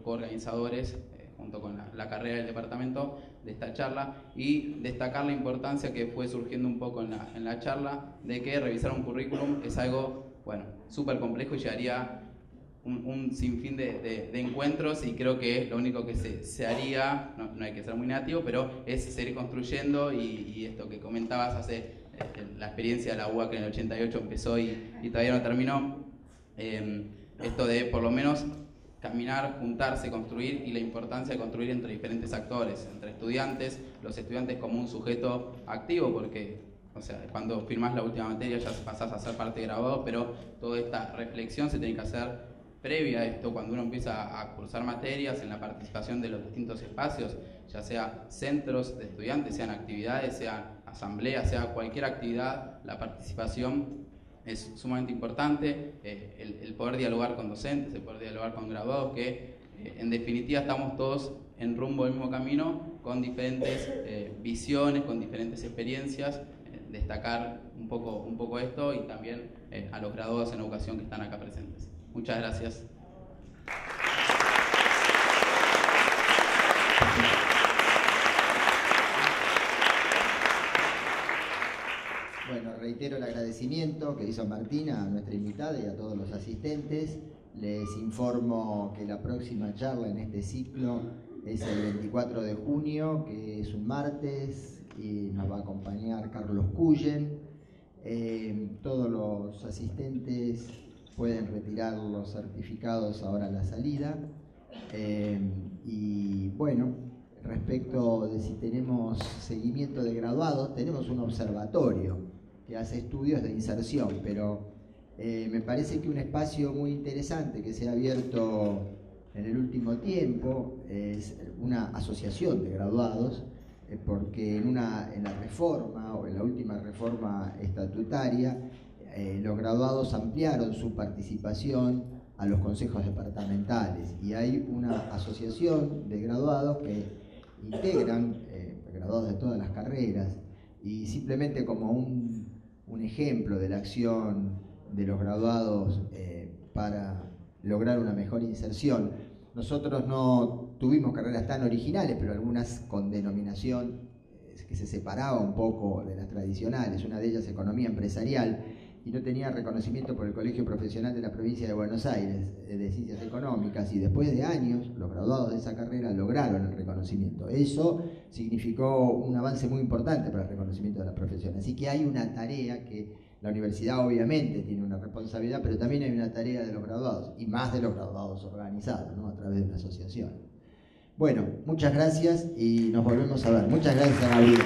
coorganizadores, junto con la carrera del departamento, de esta charla, y destacar la importancia que fue surgiendo un poco en la charla, de que revisar un currículum es algo, bueno, súper complejo y llevaría un sinfín de encuentros, y creo que lo único que se haría, no hay que ser muy negativo, pero es seguir construyendo, y esto que comentabas la experiencia de la UBA que en el 88 empezó y todavía no terminó, esto de por lo menos caminar, juntarse, construir, y la importancia de construir entre diferentes actores, entre estudiantes, los estudiantes como un sujeto activo, porque, o sea, cuando firmás la última materia ya pasás a ser parte de graduado, pero toda esta reflexión se tiene que hacer previa a esto, cuando uno empieza a cursar materias, en la participación de los distintos espacios, ya sea centros de estudiantes, sean actividades, sean asambleas, sea cualquier actividad, la participación es sumamente importante, el poder dialogar con docentes, el poder dialogar con graduados, que en definitiva estamos todos en rumbo del mismo camino, con diferentes visiones, con diferentes experiencias. Destacar un poco esto, y también a los graduados en educación que están acá presentes. Muchas gracias. Bueno, reitero el agradecimiento que hizo Martina a nuestra invitada y a todos los asistentes. Les informo que la próxima charla en este ciclo es el 24 de junio, que es un martes, y nos va a acompañar Carlos Cullen. Todos los asistentes pueden retirar los certificados ahora a la salida. Y bueno, respecto de si tenemos seguimiento de graduados, tenemos un observatorio que hace estudios de inserción, pero me parece que un espacio muy interesante que se ha abierto en el último tiempo es una asociación de graduados, porque en la reforma, o en la última reforma estatutaria, los graduados ampliaron su participación a los consejos departamentales, y hay una asociación de graduados que integran graduados de todas las carreras, y simplemente como un ejemplo de la acción de los graduados para lograr una mejor inserción. Nosotros no tuvimos carreras tan originales, pero algunas con denominación que se separaba un poco de las tradicionales. Una de ellas, economía empresarial, y no tenía reconocimiento por el Colegio Profesional de la Provincia de Buenos Aires de Ciencias Económicas, y después de años los graduados de esa carrera lograron el reconocimiento. Eso significó un avance muy importante para el reconocimiento de la profesión. Así que hay una tarea que la universidad obviamente tiene una responsabilidad, pero también hay una tarea de los graduados, y más de los graduados organizados, ¿no?, a través de una asociación. Bueno, muchas gracias y nos volvemos a ver. Muchas gracias, Gabriel.